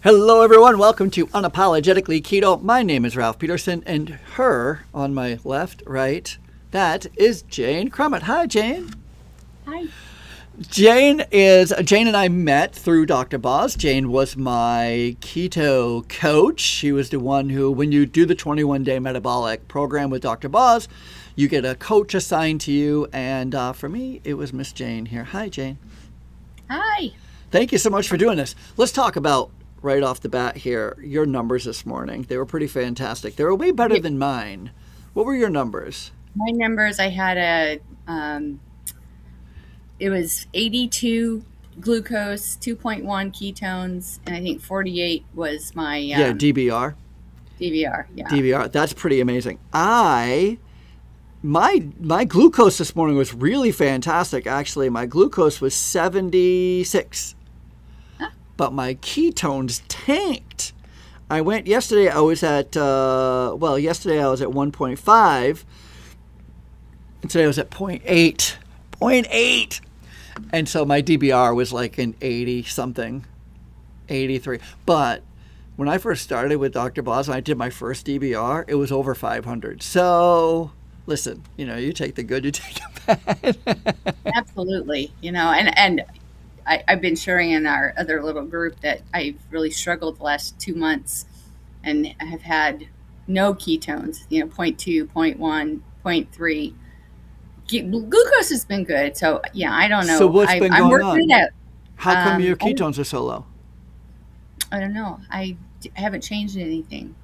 Hello, everyone. Welcome to Unapologetically Keto. My name is Ralph Peterson, and her on my left, right, that is Jane Rommet. Hi, Jane. Hi. Jane and I met through Dr. Boz. Jane was my keto coach. She was the one who, when you do the 21-day metabolic program with Dr. Boz, you get a coach assigned to you. And for me, it was Miss Jane here. Hi, Jane. Hi. Thank you so much for doing this. Let's talk about right off the bat here your numbers this morning. They were pretty fantastic. They were way better than mine. What were your numbers? My numbers, I had it was 82 glucose, 2.1 ketones, and I think 48 was my DBR. DVR. Yeah. DBR. That's pretty amazing. My glucose this morning was really fantastic. Actually, my glucose was 76. But my ketones tanked. Yesterday I was at 1.5. And today I was at 0.8. 0.8. And so my DBR was like an 80 something, 83. But when I first started with Dr. Boz, when I did my first DBR, it was over 500. So listen, you take the good, you take the bad. Absolutely. And I've been sharing in our other little group that I've really struggled the last 2 months and I have had no ketones, 0.2, 0.1, 0.3. Glucose has been good. So, yeah, I don't know. So what's been I'm going working on? it out. How come your ketones are so low? I don't know. I haven't changed anything.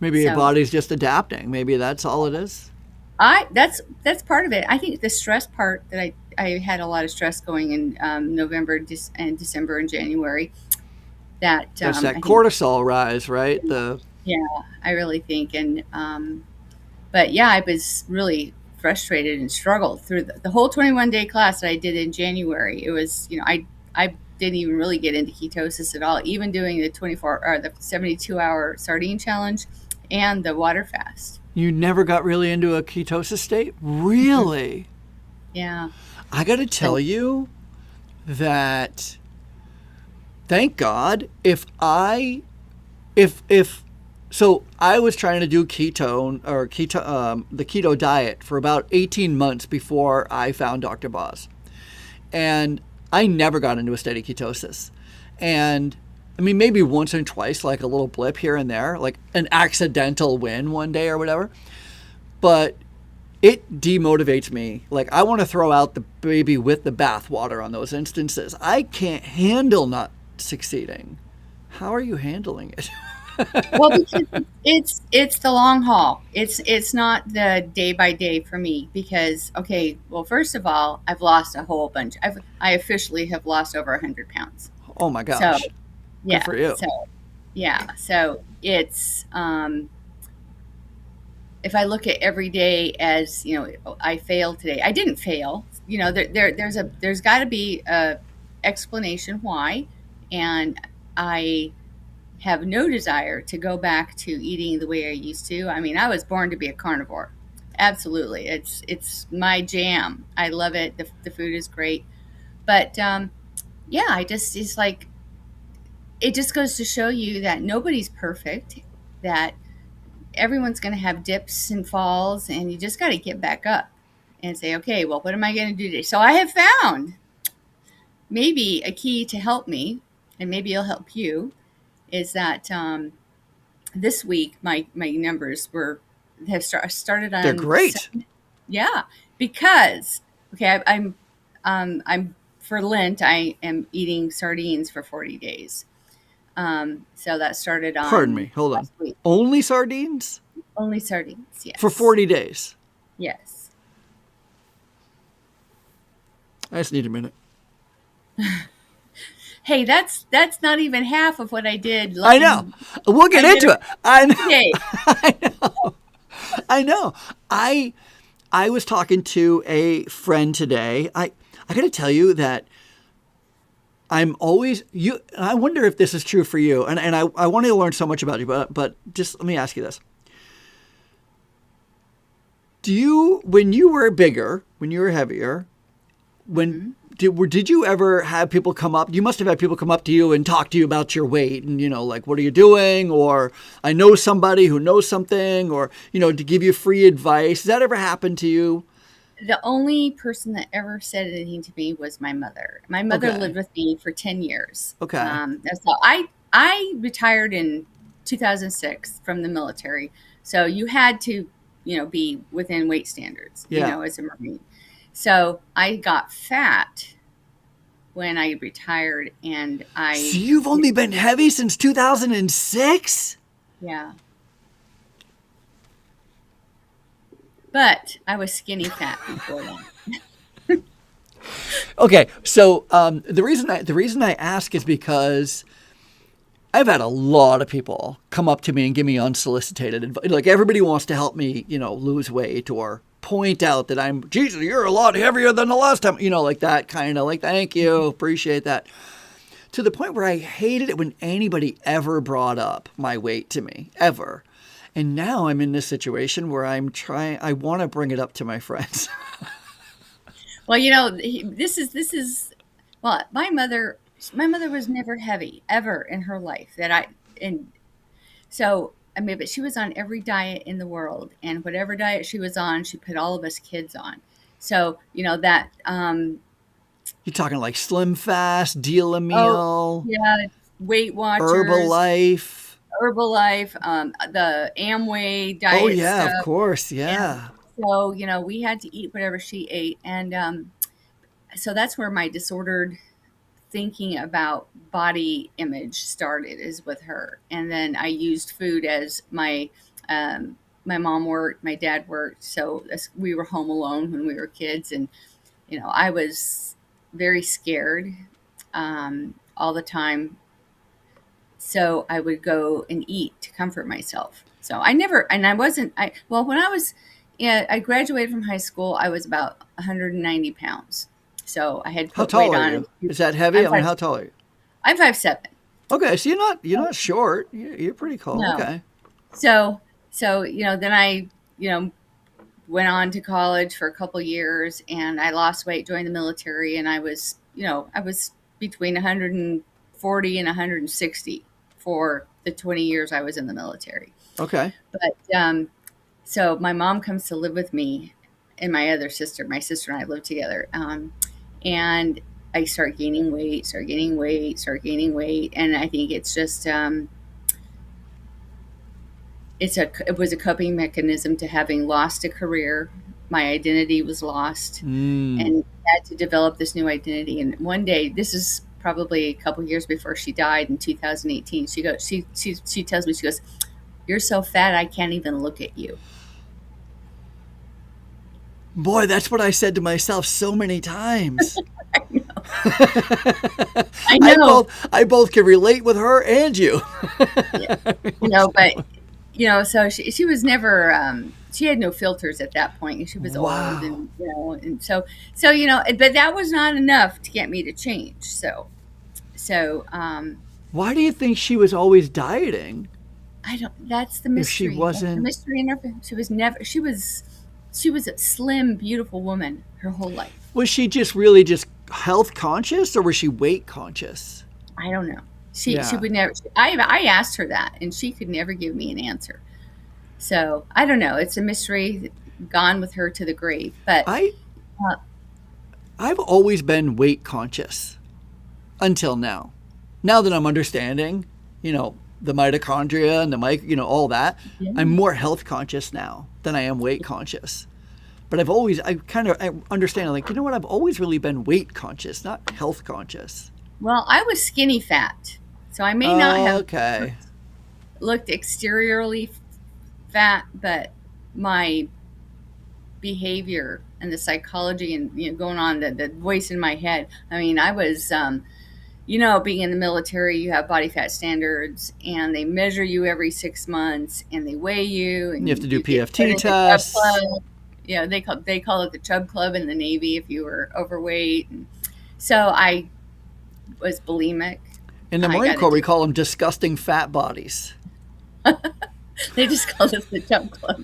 Maybe your body's just adapting. Maybe that's all it is. That's part of it. I think the stress part that I had a lot of stress going in November and December and January. That's that cortisol rise, right? Yeah, I really think. And but yeah, I was really frustrated and struggled through the whole 21-day class that I did in January. It was, I didn't even really get into ketosis at all, even doing the 72-hour sardine challenge and the water fast. You never got really into a ketosis state? Really? Yeah. I got to tell you that, thank God, so I was trying to do the keto diet for about 18 months before I found Dr. Boz. And I never got into a steady ketosis. And I mean, maybe once or twice, like a little blip here and there, like an accidental win one day or whatever. But it demotivates me. Like, I want to throw out the baby with the bathwater on those instances. I can't handle not succeeding. How are you handling it? Well, because it's the long haul. It's not the day by day for me because, okay, well, first of all, I've lost a whole bunch. I officially have lost over 100 pounds. Oh my gosh. So, yeah. Good for you. So it's if I look at every day as, I failed today. I didn't fail. There's got to be a explanation why, and I have no desire to go back to eating the way I used to. I mean, I was born to be a carnivore. Absolutely. It's my jam. I love it. The food is great. But it's like, it just goes to show you that nobody's perfect, that everyone's going to have dips and falls, and you just got to get back up and say, okay, well, what am I going to do today? So I have found maybe a key to help me, and maybe it'll help you, is that this week my numbers have started on. They're great. Yeah, because I'm for Lent I am eating sardines for 40 days. So that started on. Pardon me. Hold on. Week. Only sardines? Only sardines. Yes. For 40 days. Yes. I just need a minute. Hey, that's not even half of what I did. I know. We'll get into it. I know. I know. I was talking to a friend today. I got to tell you that I'm always I wonder if this is true for you. And I want to learn so much about you, but just let me ask you this. When you were bigger, when you were heavier, did you ever have people come up? You must have had people come up to you and talk to you about your weight and, like, what are you doing? Or I know somebody who knows something, or, to give you free advice. Has that ever happened to you? The only person that ever said anything to me was my mother. My mother Okay. lived with me for 10 years. Okay. So I retired in 2006 from the military. So you had to, be within weight standards, Yeah. as a Marine. So I got fat when I retired, and So you've only been heavy since 2006? yeah. But I was skinny fat before that. Okay. So the reason I ask is because I've had a lot of people come up to me and give me unsolicited advice. Like, everybody wants to help me, lose weight, or point out that Jesus, you're a lot heavier than the last time, like that kind of, like, thank you, appreciate that. To the point where I hated it when anybody ever brought up my weight to me, ever. And now I'm in this situation where I want to bring it up to my friends. Well, well, my mother was never heavy ever in her life and so, I mean, but she was on every diet in the world, and whatever diet she was on, she put all of us kids on. So, that, You're talking like Slim Fast, Deal a oh, Meal, yeah, Weight Watchers, Herbalife. Herbalife, the Amway Oh, diet yeah, of stuff. course. And Yeah. so, we had to eat whatever she ate. And so that's where my disordered thinking about body image started, is with her. And then I used food as my mom worked, my dad worked. So we were home alone when we were kids. And, I was very scared all the time. So I would go and eat to comfort myself. So when I was, yeah, I graduated from high school, I was about 190 pounds. So I had How put weight tall are on. you? Is that heavy? I'm I mean, five, how tall are you? I'm 5'7". Okay, so you're not short. You're pretty tall. No. Okay. So, then I, went on to college for a couple years, and I lost weight, joined the military, and I was between 140 and 160 for the 20 years I was in the military. Okay. But so my mom comes to live with me, and my sister and I live together. And I start gaining weight, and I think it's just it was a coping mechanism to having lost a career. My identity was lost, and had to develop this new identity. And one day, this is probably a couple years before she died in 2018. She tells me, she goes, "You're so fat, I can't even look at you." Boy, that's what I said to myself so many times. I know. I know. I both can relate with her and you. Yeah. But so she was never. She had no filters at that point, and she was old, Wow. and and so but that was not enough to get me to change. So Why do you think she was always dieting? I don't. That's the If she mystery. That's the wasn't, mystery in her. She was never. She was a slim, beautiful woman her whole life. was she just really just health conscious, or was she weight conscious? I don't know. She Yeah. would never. I asked her that, and she could never give me an answer. So I don't know. It's a mystery, gone with her to the grave. But I uh, I've always been weight conscious until now. Now that I'm understanding, the mitochondria and all that, yeah. I'm more health conscious now than I am weight conscious. But I understand, like, I've always really been weight conscious, not health conscious. Well, I was skinny fat, so I may not have Okay. looked exteriorly fat, but my behavior and the psychology and going on, the voice in my head. I mean, I was being in the military, you have body fat standards, and they measure you every 6 months, and they weigh you, and You have to do you get put in PFT the Chub tests. Club. Yeah, they call it the Chub Club in the Navy if you were overweight. And so I was bulimic. In the I Marine got Corps, we addicted. call them disgusting fat bodies. They just call us the Chub Club.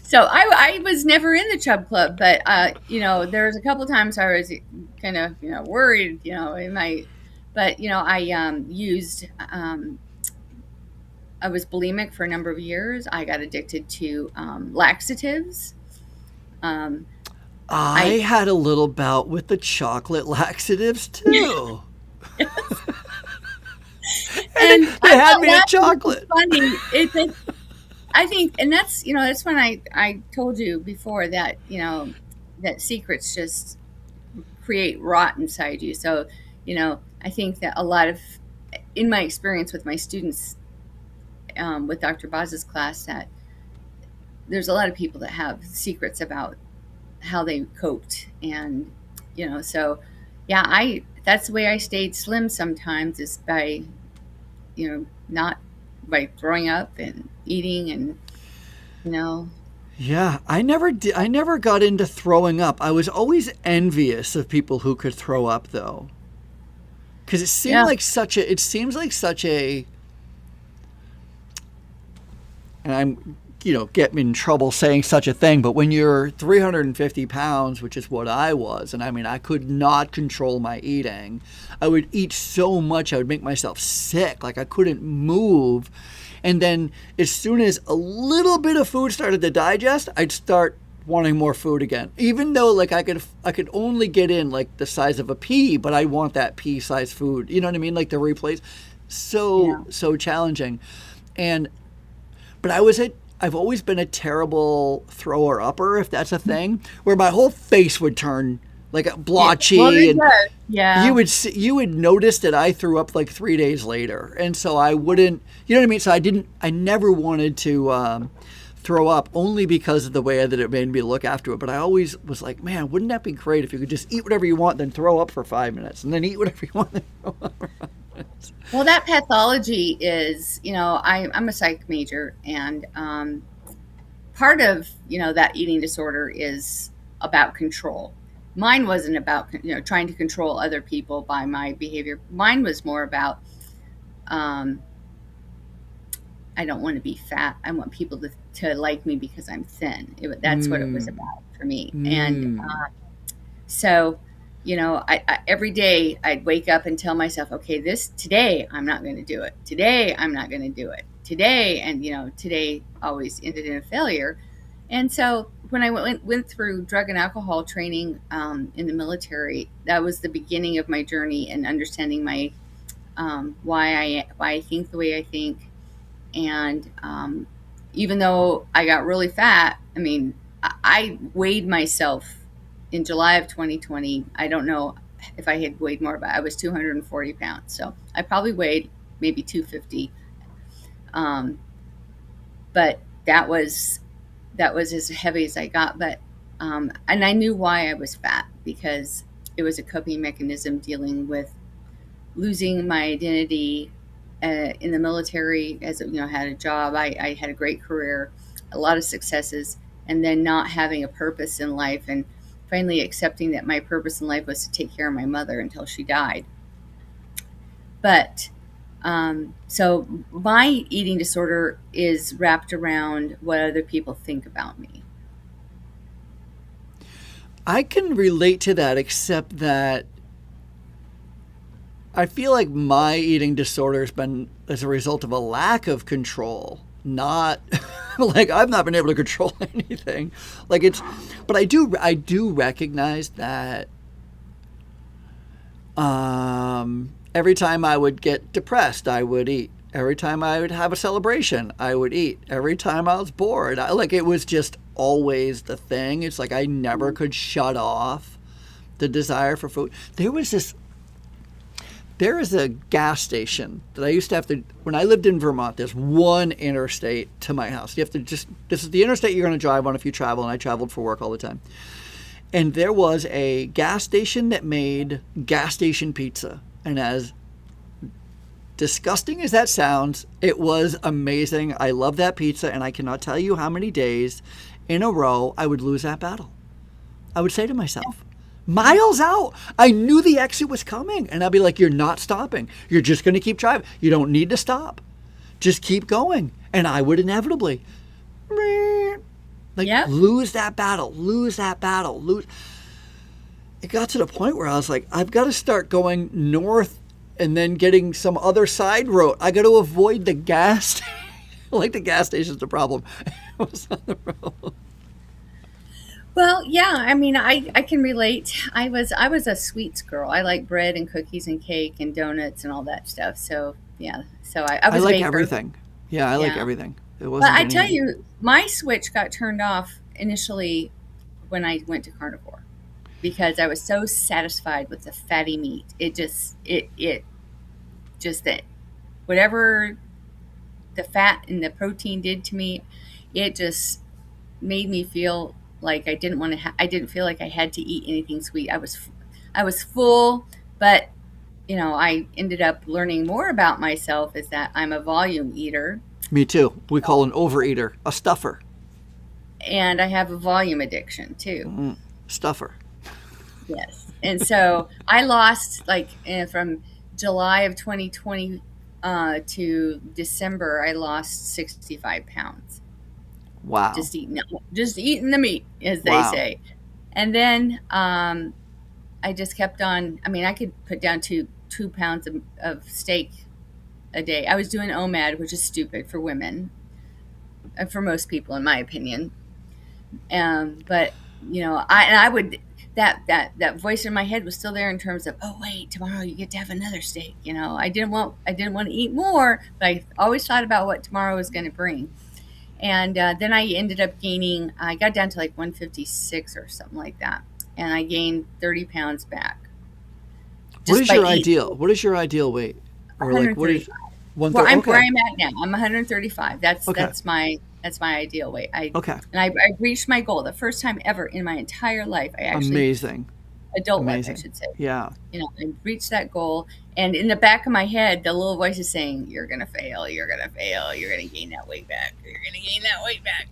So I was never in the chub club, but there was a couple of times I was kind of worried, in my, but I used I was bulimic for a number of years. I got addicted to laxatives. Um, I I had a little bout with the chocolate laxatives too. And and they I'm had not me at laughing. It's chocolate. funny. I think, and that's when I told you before that that secrets just create rot inside you. So I think that a lot of, in my experience with my students, with Dr. Boz's class, that there's a lot of people that have secrets about how they coped, and so yeah, I that's the way I stayed slim sometimes, is by not by throwing up and eating, and you know Yeah, I never did. I never got into throwing up. I was always envious of people who could throw up, though, because it seemed yeah, like such a. It seems like such a. And I'm, get me in trouble saying such a thing, but when you're 350 pounds, which is what I was, and I mean, I could not control my eating. I would eat so much, I would make myself sick. Like I couldn't move. And then as soon as a little bit of food started to digest, I'd start wanting more food again. Even though like I could only get in like the size of a pea, but I want that pea size food. You know what I mean? Like the replace. yeah. So challenging. And but I've always been a terrible thrower upper, if that's a thing, where my whole face would turn like Yeah, well, blotchy, it and does. Yeah, you would notice that I threw up like 3 days later, and so I wouldn't, you know what I mean. So I never wanted to throw up, only because of the way that it made me look after it. But I always was like, man, wouldn't that be great if you could just eat whatever you want, then throw up for 5 minutes, and then eat whatever you want, then throw up for 5 minutes. well, that pathology is, I'm a psych major, and part of that eating disorder is about control. Mine wasn't about trying to control other people by my behavior. Mine was more about, um, I don't want to be fat. I want people to like me because I'm thin. That's what it was Mm, about for me. And mm. so, every day I'd wake up and tell myself, okay, today I'm not going to do it. Today I'm not going to do it. Today, and today always ended in a failure. And so when I went through drug and alcohol training in the military, that was the beginning of my journey in understanding my why I think the way I think. And even though I got really fat, I mean, I weighed myself in July of 2020. I don't know if I had weighed more, but I was 240 pounds. So I probably weighed maybe 250. Um, but that was as heavy as I got. But and I knew why I was fat, because it was a coping mechanism dealing with losing my identity in the military. As had a job, I had a great career, a lot of successes, and then not having a purpose in life, and finally accepting that my purpose in life was to take care of my mother until she died. But so my eating disorder is wrapped around what other people think about me. I can relate to that, except that I feel like my eating disorder has been as a result of a lack of control, not like I've not been able to control anything. Like it's, but I do recognize that every time I would get depressed, I would eat. Every time I would have a celebration, I would eat. Every time I was bored, like it was just always the thing. It's like I never could shut off the desire for food. There is a gas station that I used to have to, when I lived in Vermont, there's one interstate to my house. You have to this is the interstate you're going to drive on if you travel, and I traveled for work all the time. And there was a gas station that made gas station pizza. And as disgusting as that sounds, it was amazing. I love that pizza, and I cannot tell you how many days in a row I would lose that battle. I would say to myself, miles out, I knew the exit was coming, and I'd be like, you're not stopping. You're just going to keep driving. You don't need to stop. Just keep going. And I would inevitably, Like, Yep. lose that battle, lose that battle, lose. It got to the point where I was like, I've got to start going north and then getting some other side road. I got to avoid the gas. Like, the gas station's the problem. It was on the road. Well, yeah, I mean, I can relate. I was a sweets girl. I like bread and cookies and cake and donuts and all that stuff. So yeah, so I I was a like baker. everything. Yeah, I like Yeah. everything. It But wasn't I tell any. you, my switch got turned off initially when I went to carnivore because I was so satisfied with the fatty meat. It just that whatever the fat and the protein did to me, it just made me feel like I didn't want to. I didn't feel like I had to eat anything sweet. I was full, but I ended up learning more about myself is that I'm a volume eater Me too. We call an overeater a stuffer. and I have a volume addiction too. Stuffer. Yes. And so I lost from July of 2020 to December, I lost 65 pounds Wow. just eating the meat, as they Wow. say. And then I just kept on. I mean, I could put down 2 pounds of steak a day. I was doing OMAD, which is stupid for women, for most people, in my opinion. But I would that voice in my head was still there in terms of, oh wait, tomorrow you get to have another steak. I didn't want to eat more, but I always thought about what tomorrow was going to bring. And then I ended up gaining. I got down to like 156 or something like that, and I gained 30 pounds back What just is by your eating. ideal? What is your ideal weight? Or like what is 135. one Where third? I'm where Okay. I'm at now. I'm 135. That's Okay. that's my ideal weight. Okay. I reached my goal the first time ever in my entire life. I actually Amazing. adult life, I Amazing. should say. Yeah. I reached that goal, and in the back of my head, the little voice is saying, "You're gonna fail. You're gonna fail. You're gonna gain that weight back. You're gonna gain that weight back."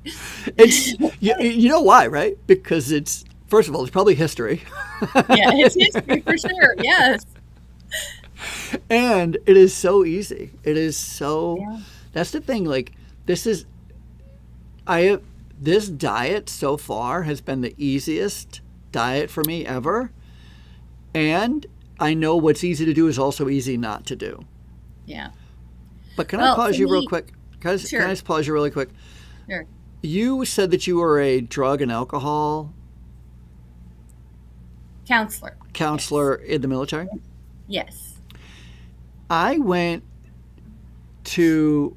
It's you know why, right? Because it's first of all, it's probably history. Yeah, it's history for sure. Yes. And it is so easy. It is so Yeah. that's the thing like this is I have this diet so far has been the easiest diet for me ever. And I know what's easy to do is also easy not to do. Yeah. But can I Well, for pause you real me, quick? Can sure, I just pause you really quick? sure. You said that you were a drug and alcohol Counselor. Yes. counselor in the military. Yes. I went to,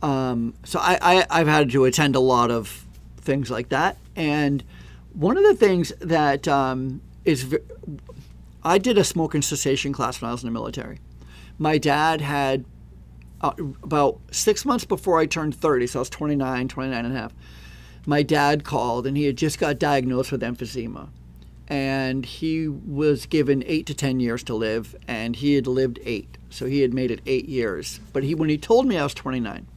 so I've had to attend a lot of things like that. And one of the things that I did a smoking cessation class when I was in the military. My dad had, about 6 months before I turned 30, so I was 29 and a half, my dad called and he had just got diagnosed with emphysema. And he was given 8 to 10 years to live, and he had lived 8. So he had made it 8 years. But when he told me I was 29,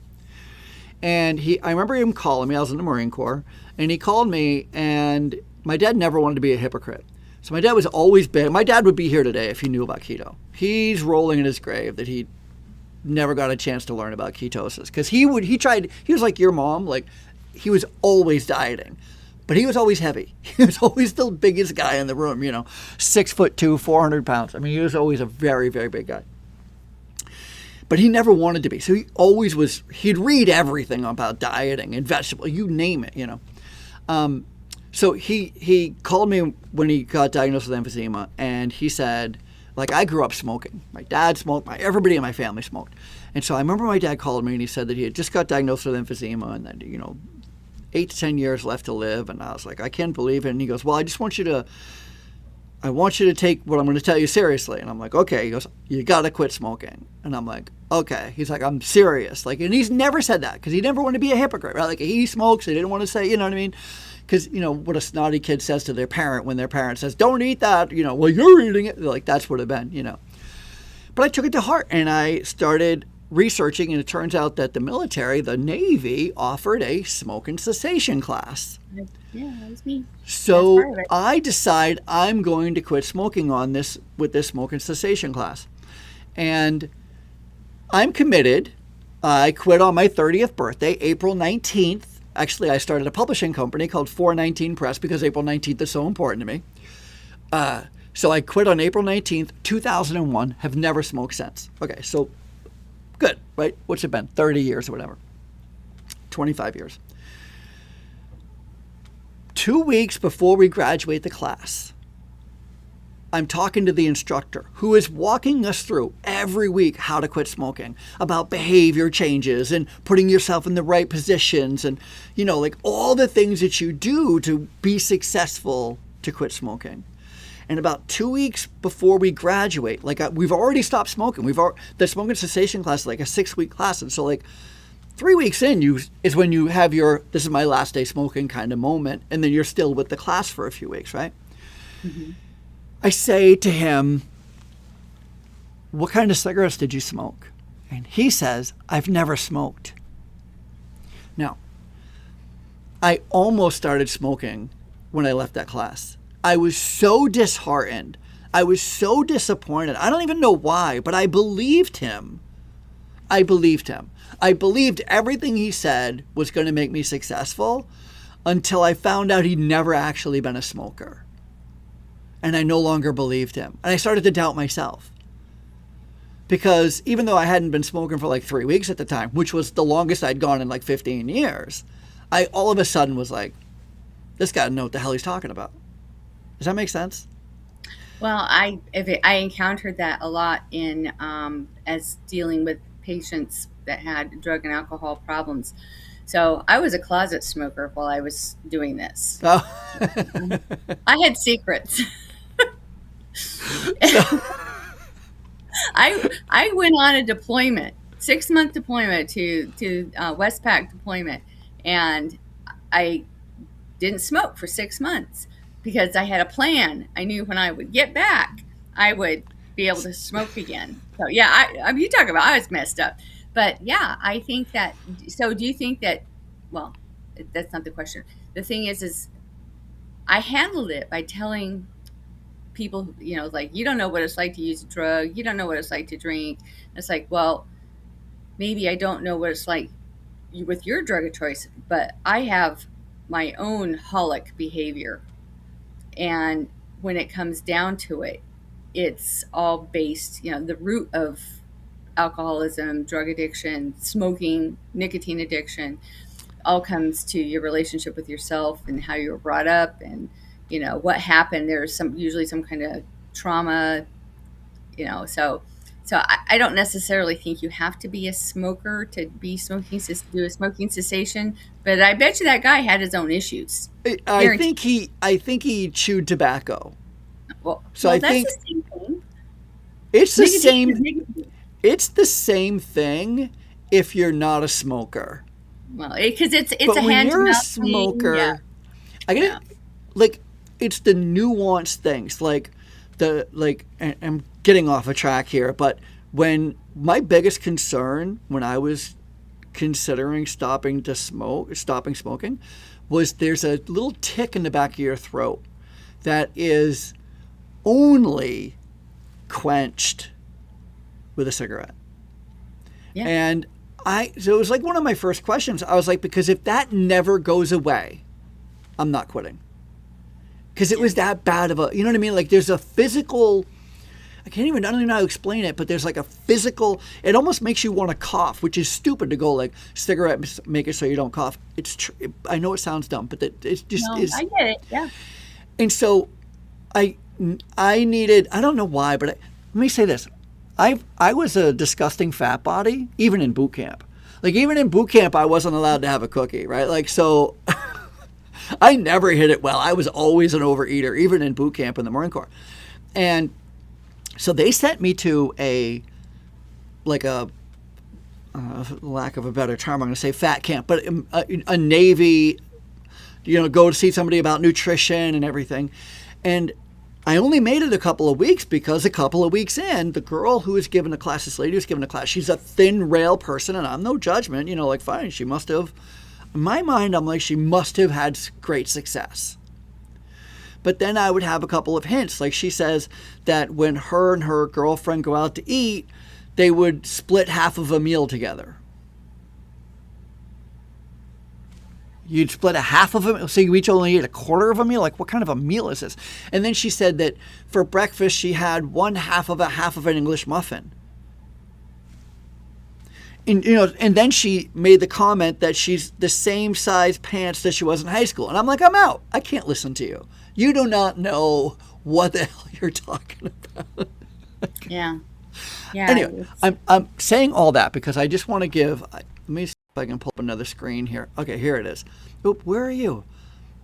and I remember him calling me. I was in the Marine Corps, and he called me, and my dad never wanted to be a hypocrite. So my dad was always big. My dad would be here today if he knew about keto. He's rolling in his grave that he never got a chance to learn about ketosis because he was like your mom, like he was always dieting. But he was always heavy. He was always the biggest guy in the room, 6'2", 400 pounds. I mean, he was always a very, very big guy. But he never wanted to be. So he always was, he'd read everything about dieting and vegetable, you name it, So he called me when he got diagnosed with emphysema, and he said, like, I grew up smoking. My dad smoked, everybody in my family smoked. And so I remember my dad called me and he said that he had just got diagnosed with emphysema and that, 8 to 10 years left to live. And I was like, I can't believe it. And he goes, well, I want you to take what I'm going to tell you seriously. And I'm like, okay. He goes, you got to quit smoking. And I'm like, okay. He's like, I'm serious. Like, and he's never said that because he never wanted to be a hypocrite, right? Like he smokes. He didn't want to say, you know what I mean? Because, what a snotty kid says to their parent when their parent says, don't eat that, well, you're eating it. Like, that's what it been, But I took it to heart and I started researching, and it turns out that the military, the Navy, offered a smoking cessation class. Yeah, that was me. That's So part of it. I decide I'm going to quit smoking with this smoking cessation class. And I'm committed. I quit on my 30th birthday, April 19th. Actually, I started a publishing company called 419 Press because April 19th is so important to me. So I quit on April 19th, 2001, have never smoked since. Okay, so good, right? What's it been? 30 years or whatever. 25 years. 2 weeks before we graduate the class, I'm talking to the instructor who is walking us through every week how to quit smoking, about behavior changes and putting yourself in the right positions and, like all the things that you do to be successful to quit smoking. And about 2 weeks before we graduate, we've already stopped smoking. The smoking cessation class is like a 6-week class. And so 3 weeks in is when you have your, this is my last day smoking kind of moment. And then you're still with the class for a few weeks, right? Mm-hmm. I say to him, what kind of cigarettes did you smoke? And he says, I've never smoked. Now, I almost started smoking when I left that class. I was so disheartened. I was so disappointed. I don't even know why, but I believed him. I believed everything he said was going to make me successful until I found out he'd never actually been a smoker. And I no longer believed him. And I started to doubt myself. Because even though I hadn't been smoking for 3 weeks at the time, which was the longest I'd gone in 15 years, I all of a sudden was like, this guy doesn't know what the hell he's talking about. Does that make sense? Well, I encountered that a lot in as dealing with patients that had drug and alcohol problems. So I was a closet smoker while I was doing this. Oh. I had secrets. I went on a deployment, 6-month deployment to Westpac deployment, and I didn't smoke for 6 months because I had a plan. I knew when I would get back, I would be able to smoke again. So yeah, I mean, you talk about I was messed up, but yeah, I think that. So do you think that? Well, that's not the question. The thing is I handled it by telling people, you don't know what it's like to use a drug. You don't know what it's like to drink. And it's like, well, maybe I don't know what it's like with your drug of choice, but I have my own holic behavior. And when it comes down to it, it's all based, the root of alcoholism, drug addiction, smoking, nicotine addiction, all comes to your relationship with yourself and how you were brought up and, what happened. There's usually some kind of trauma, so I don't necessarily think you have to be a smoker to be do a smoking cessation, but I bet you that guy had his own issues. I think he chewed tobacco. Well, I that's think the same thing. It's the same. It's the same thing if you're not a smoker. Well, because it's but a when hand you're to a mouth smoker, thing, yeah. I get it. It's the nuanced things, I'm getting off a track here, but when my biggest concern when I was considering stopping smoking, was there's a little tick in the back of your throat that is only quenched with a cigarette. Yeah. And so it was one of my first questions. I was like, because if that never goes away, I'm not quitting. Because it was that bad of a, you know what I mean? There's a physical, I don't even know how to explain it, but there's a physical, it almost makes you want to cough, which is stupid to go cigarette, make it so you don't cough. I know it sounds dumb, but it's just is. I get it, yeah. And so I needed, I don't know why, but let me say this. I was a disgusting fat body, even in boot camp. Even in boot camp, I wasn't allowed to have a cookie, right? So I never hit it well. I was always an overeater, even in boot camp in the Marine Corps. And so they sent me to lack of a better term, I'm going to say fat camp, but a Navy, go to see somebody about nutrition and everything. And I only made it a couple of weeks because a couple of weeks in, the girl who was given a class, this lady who was given a class, she's a thin rail person, and I'm no judgment, fine, she must have, in my mind, I'm like, she must have had great success. But then I would have a couple of hints. She says that when her and her girlfriend go out to eat, they would split half of a meal together. You'd split a half of them, so you each only ate a quarter of a meal. Like, what kind of a meal is this? And then she said that for breakfast she had one half of an English muffin. And and then she made the comment that she's the same size pants that she was in high school. And I'm like, I'm out. I can't listen to you. You do not know what the hell you're talking about. Yeah. Yeah. Anyway, I'm saying all that because I just want to give. Let me see if I can pull up another screen here. Okay, here it is. Oop, where are you?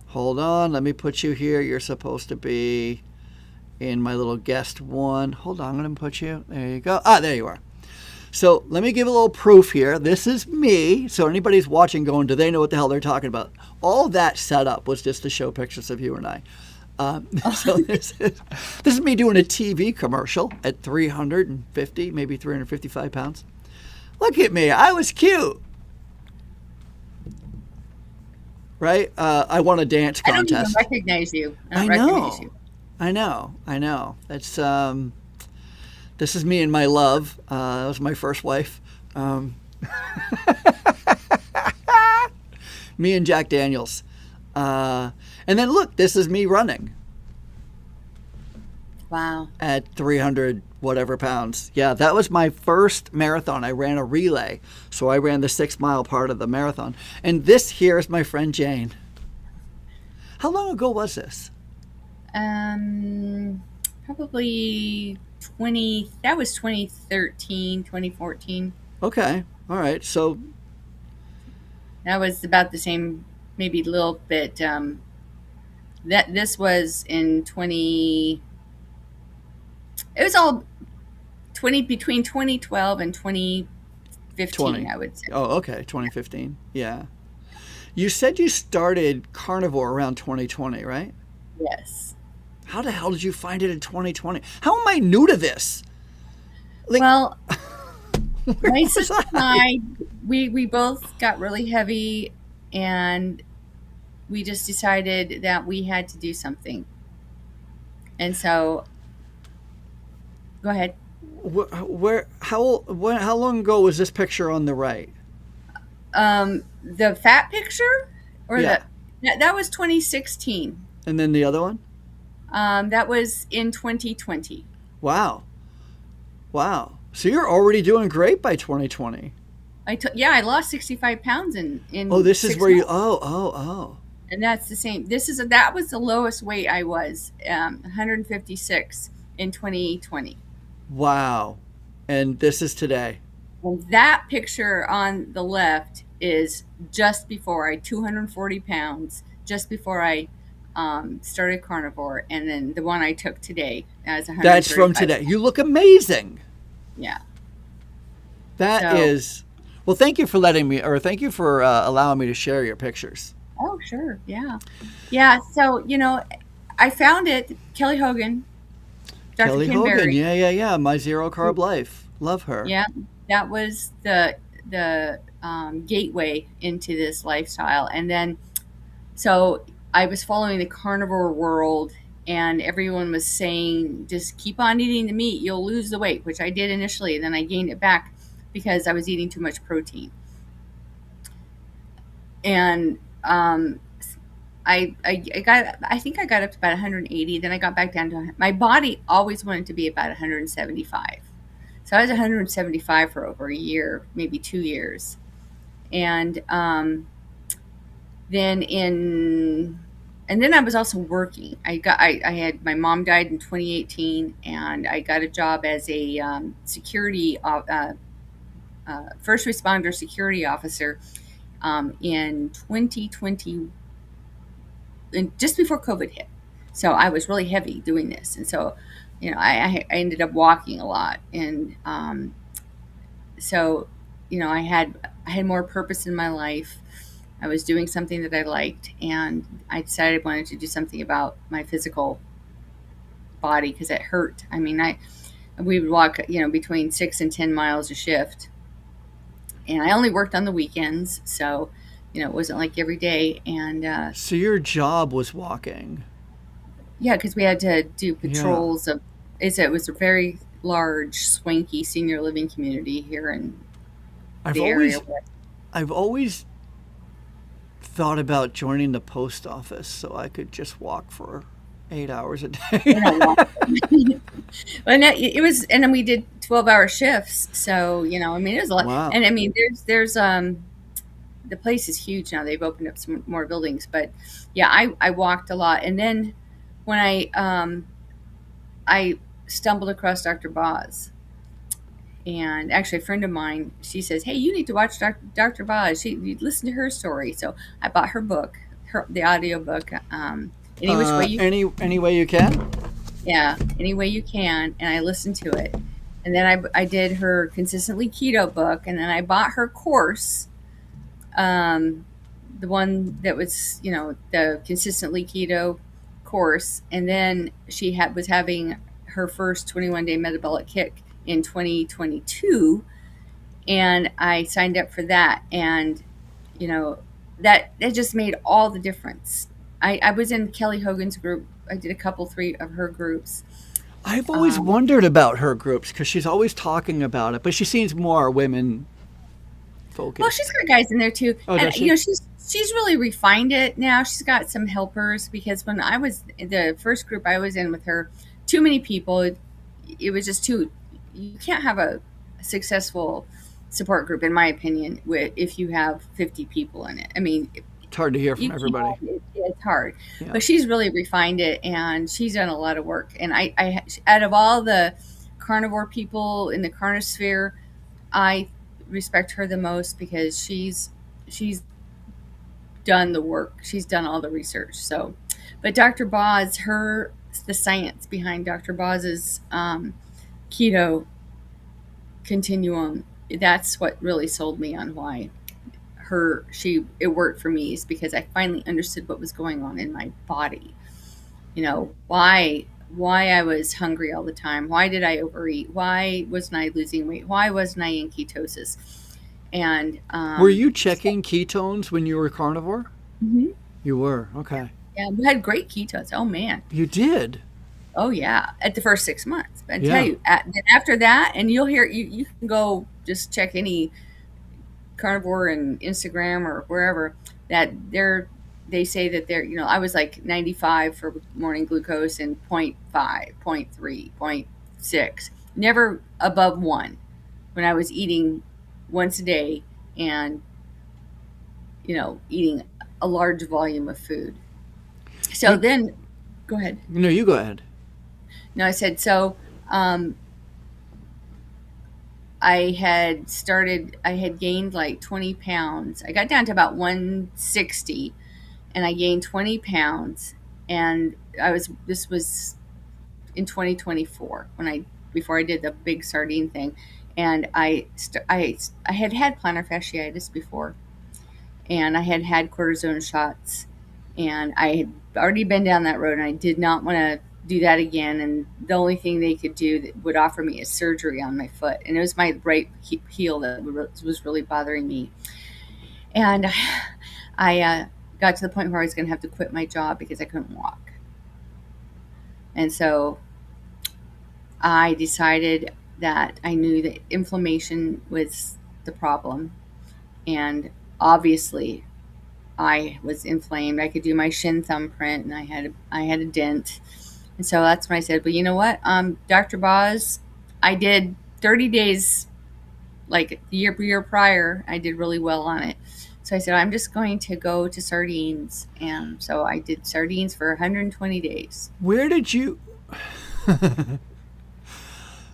Hold on. Let me put you here. You're supposed to be in my little guest one. Hold on. I'm going to put you. There you go. Ah, there you are. So let me give a little proof here. This is me. So anybody's watching going, do they know what the hell they're talking about? All that setup was just to show pictures of you and I. So this is me doing a TV commercial at 350, maybe 355 pounds. Look at me. I was cute. Right? I won a dance contest. I don't even recognize you. I know. That's this is me and my love. That was my first wife. Me and Jack Daniels. And then look, this is me running. Wow. At 300 whatever pounds. Yeah, that was my first marathon. I ran a relay. So I ran the 6 mile part of the marathon. And this here is my friend Jane. How long ago was this? Probably that was 2013, 2014. Okay. All right. So that was about the same, maybe a little bit. This was in 20. It was all between 2012 and 2015. 20. I would say. Oh, okay. 2015. Yeah. You said you started carnivore around 2020, right? Yes. How the hell did you find it in 2020? How am I new to this? Like, well, my sister and I, we both got really heavy, and we just decided that we had to do something. And so, go ahead. How long ago was this picture on the right? The fat picture, or Yeah. that was 2016. And then the other one? That was in 2020. Wow. So you're already doing great by 2020. I lost 65 pounds in Oh, this is 6 where months. oh. And that's the same. That was the lowest weight I was, 156 in 2020. Wow. And this is today. And that picture on the left is just before 240 pounds, just before I started carnivore. And then the one I took today as 135. That's from today. You look amazing. Yeah. That is. Well, thank you for thank you for allowing me to share your pictures. Oh, sure. Yeah. Yeah. So, I found it. Kelly Hogan. Dr. Kelly Kim Hogan. Berry. Yeah. My zero carb life. Love her. Yeah. That was the gateway into this lifestyle. And then, so I was following the carnivore world, and everyone was saying, just keep on eating the meat. You'll lose the weight, which I did initially. And then I gained it back because I was eating too much protein. And I think I got up to about 180. Then I got back down to, my body always wanted to be about 175. So I was 175 for over a year, maybe 2 years. And then I was also working. I had, my mom died in 2018, and I got a job as a security first responder security officer in 2020, and just before COVID hit. So I was really heavy doing this, and so I ended up walking a lot, and so I had more purpose in my life. I was doing something that I liked, and I decided I wanted to do something about my physical body because it hurt. I mean, we would walk, between 6 and 10 miles a shift, and I only worked on the weekends, so it wasn't like every day. And so your job was walking. Yeah, because we had to do patrols of. It was a very large, swanky senior living community here in the area. I've always thought about joining the post office so I could just walk for 8 hours a You day. know, well, no, it was, and then we did 12-hour shifts. So, I mean, it was a lot. Wow. And I mean, the place is huge now. They've opened up some more buildings, but yeah, I walked a lot. And then when I stumbled across Dr. Boz, and actually a friend of mine, she says, "Hey, you need to watch Dr. Boz. You listen to her story." So I bought her book, the audio book, any which way you, Any way you can? yeah, any way you can. And I listened to it. And then I did her consistently keto book. And then I bought her course, the one that was, the consistently keto course. And then she was having her first 21-day metabolic kick in 2022, and I signed up for that. And that just made all the difference. I was in Kelly Hogan's group. I did a couple, three of her groups. I've always wondered about her groups because she's always talking about it, but she seems more women focused. Well, she's got guys in there too. Oh, And does she? she's really refined it now. She's got some helpers, because when I was in the first group I was in with her, too many people. It was just too. You can't have a successful support group, in my opinion, if you have 50 people in it. I mean, It's hard to hear from everybody. it's hard. Yeah. But she's really refined it, and she's done a lot of work. And I out of all the carnivore people in the carnosphere, I respect her the most, because she's done the work. She's done all the research. So, but Dr. Boz, the science behind Dr. Boz's keto continuum, that's what really sold me on why it worked for me, is because I finally understood what was going on in my body. Why I was hungry all the time. Why did I overeat? Why wasn't I losing weight? Why wasn't I in ketosis? And Were you checking ketones when you were carnivore? mhm. You were. Okay. Yeah, we had great ketones. Oh man. You did. Oh yeah, at the first 6 months. But I Yeah. tell you, then after that, and you'll hear, you can go just check any carnivore and Instagram or wherever, that they say that I was like 95 for morning glucose and point 0.5, point 0.3, point 0.6, never above 1 when I was eating once a day and eating a large volume of food. So You, then, go ahead. no, you go ahead. No, I said, so um, I had gained like 20 pounds. I got down to about 160, and I gained 20 pounds. And this was in 2024, before I did the big sardine thing. And I had plantar fasciitis before, and I had cortisone shots, and I had already been down that road, and I did not want to do that again. And the only thing they could do that would offer me is surgery on my foot, and it was my right heel that was really bothering me. And I got to the point where I was going to have to quit my job because I couldn't walk. And so I decided that I knew that inflammation was the problem, and obviously I was inflamed. I could do my shin thumbprint, and I had a dent. And so that's when I said, well, you know what, Dr. Boz, I did 30 days, like the year prior, I did really well on it. So I said, I'm just going to go to sardines. And so I did sardines for 120 days. Where did you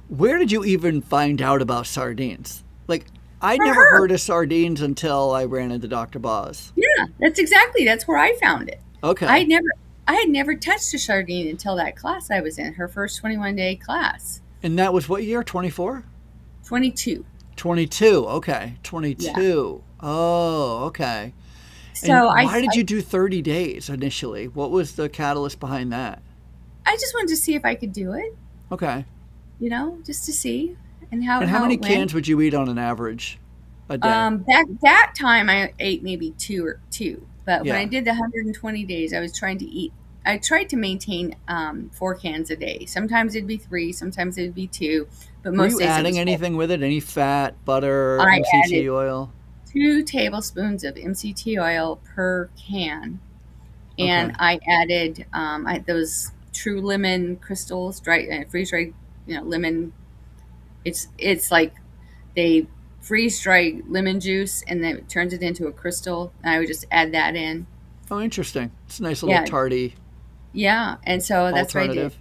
Where did you even find out about sardines? Like, I For never her. heard of sardines until I ran into Dr. Boz. Yeah, that's where I found it. I Okay. had never I had never touched a sardine until that class I was in, her first 21-day class. And that was what year? 24? 22. 22. Okay. Yeah. 22. Oh, okay. And So why did you do 30 days initially? What was the catalyst behind that? I just wanted to see if I could do it, Okay. just to see, and And how how many it went. cans would you eat on an average a day? That time I ate maybe two, but when I Yeah. did the 120 days, I was trying to eat. I tried to maintain 4 cans a day. Sometimes it'd be 3, sometimes it'd be 2, but Were most you days it adding was 4. anything with it? Any fat, butter, I added MCT oil? 2 tablespoons of MCT oil per can, and Okay. I added those true lemon crystals, dry freeze dried, lemon. It's like they freeze dry lemon juice and then it turns it into a crystal. And I would just add that in. Oh, interesting. It's a nice little Yeah, tarty yeah. And so that's what I did alternative.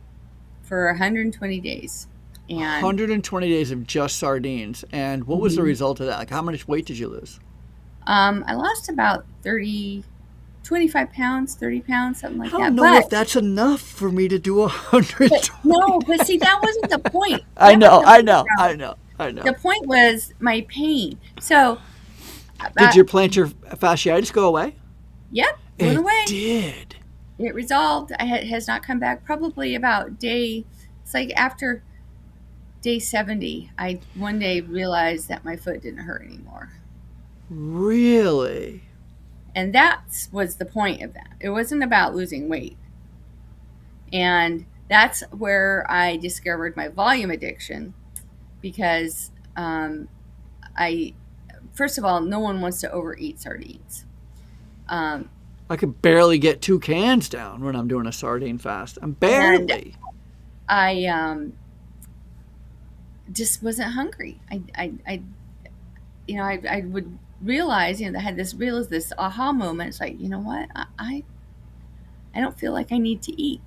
for 120 days. And 120 days of just sardines. And what was the Mhm. result of that? Like, how much weight did you lose? I lost about 25 pounds, 30 pounds, something I like don't that. know if that's enough for me to do But 120. no, but see, that wasn't the point. I That was know, the I point, know, I Ralph. know, I The know. point was my pain. So, Did about, your plantar fasciitis go away? yep, went It away. did. It resolved. It has not come back. Probably about it's like after day 70, I one day realized that my foot didn't hurt anymore. Really? And that was the point of that. It wasn't about losing weight. And that's where I discovered my volume addiction because I, first of all, no one wants to overeat sardines. Um, I could barely get 2 cans down when I'm doing a sardine fast. I'm and barely. I just wasn't hungry. I would realize, I had this aha moment. It's like, you know what? I don't feel like I need to eat.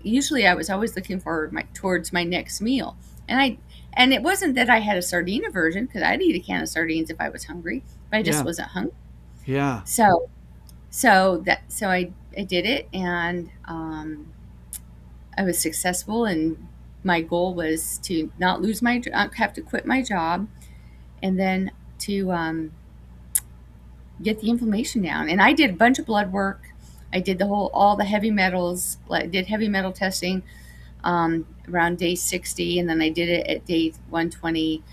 Usually I was always looking forward towards my next meal. And it wasn't that I had a sardine aversion because I'd eat a can of sardines if I was hungry, but I just Yeah, wasn't hungry. yeah. So, I did it and, I was successful and my goal was to not have to quit my job and then to, get the inflammation down. And I did a bunch of blood work. I did all the heavy metals, like did heavy metal testing around day 60, and then I did it at day 120.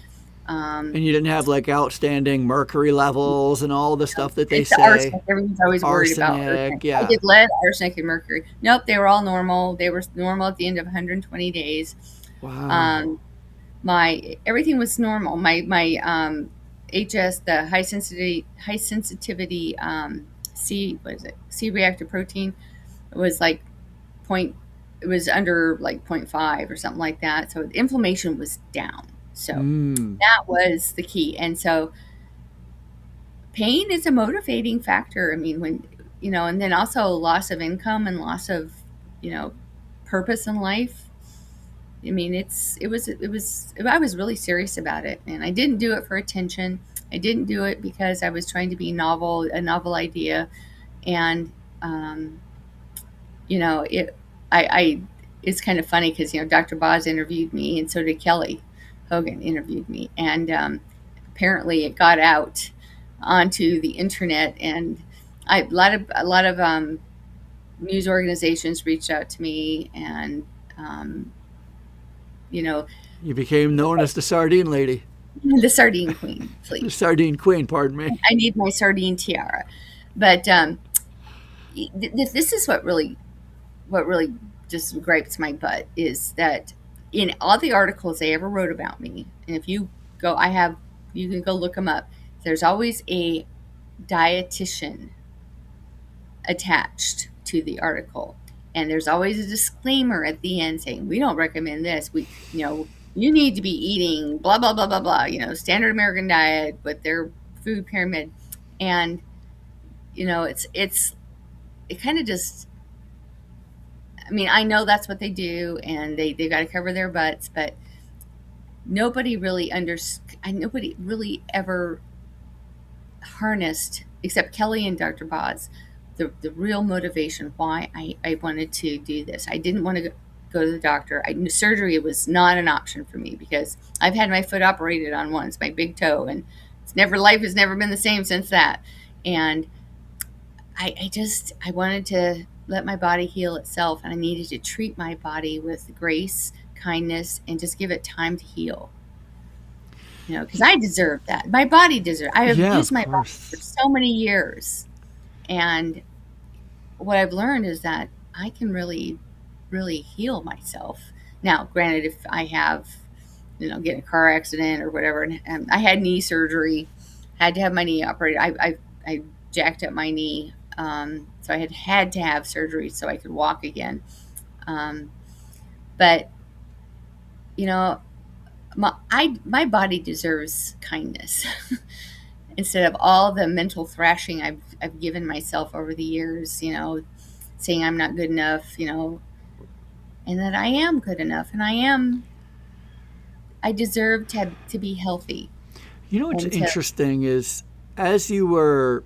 Um, And you didn't have like outstanding mercury levels and all the stuff that they it's the say. arsenic. Everyone's always worried about Arsenic, arsenic. I yeah. did lead, arsenic, and mercury. Nope, they were all normal. They were normal at the end of 120 days. Wow. Um, my everything was normal. My HS, the high sensitivity C, what is it? C reactive protein was like point. It was under like point 0.5 or something like that. So the inflammation was down. So Mm. that was the key. And so pain is a motivating factor. I mean, and then also loss of income and loss of, you know, purpose in life. I mean, I was really serious about it, and I didn't do it for attention. I didn't do it because I was trying to be a novel idea, and um, it. I it's kind of funny because Dr. Boz interviewed me, and so did Kelly Hogan interviewed me, and apparently it got out onto the internet, and a lot of news organizations reached out to me, and um, you know You became known as the sardine lady. the Sardine Queen, The please. sardine queen, pardon me. I need my sardine tiara. But this is what really just gripes my butt is that in all the articles they ever wrote about me, and if you go, you can go look them up. There's always a dietitian attached to the article. And there's always a disclaimer at the end saying, we don't recommend this. You need to be eating blah, blah, blah, blah, blah, standard American diet with their food pyramid. And, it kind of just, I mean, I know that's what they do and they got to cover their butts, but nobody really ever harnessed, except Kelly and Dr. Boz, the real motivation why I wanted to do this. I didn't want to go to the doctor. Surgery was not an option for me because I've had my foot operated on once, my big toe, and life has never been the same since that. And I wanted to let my body heal itself, and I needed to treat my body with grace, kindness, and just give it time to heal. Because I deserve that. My body deserves. I have Yeah, used of my body for course. so many years, and what I've learned is that I can really, really heal myself. Now, granted, if I have, get in a car accident or whatever, and I had knee surgery, had to have my knee operated. I jacked up my knee, so I had to have surgery so I could walk again. Um, but you know, my body deserves kindness instead of all the mental thrashing I've given myself over the years. Saying I'm not good enough. And that I am good enough, and I deserve to be healthy What's and to. interesting is, as you were,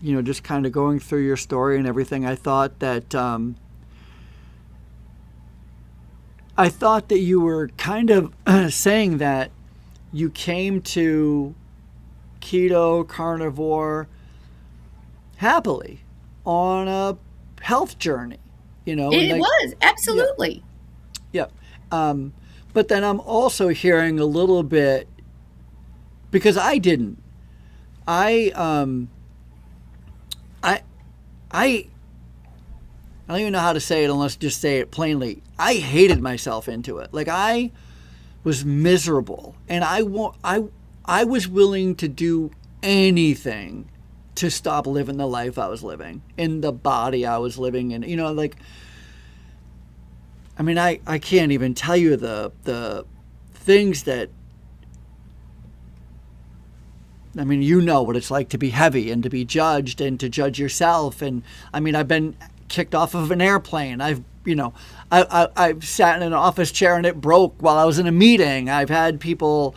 just kind of going through your story and everything, I thought that you were kind of saying that you came to keto, carnivore happily on a health journey, and It like, was yeah, absolutely. yeah. Um, but then I'm also hearing a little bit, because I didn't. I I I I don't even know how to say it unless just say it plainly. I hated myself into it. Like, I was miserable, and I was willing to do anything to stop living the life I was living in the body I was living in. Like, I mean, I can't even tell you the things that, I mean, what it's like to be heavy and to be judged and to judge yourself. And I mean, I've been kicked off of an airplane. I've sat in an office chair and it broke while I was in a meeting. I've had people,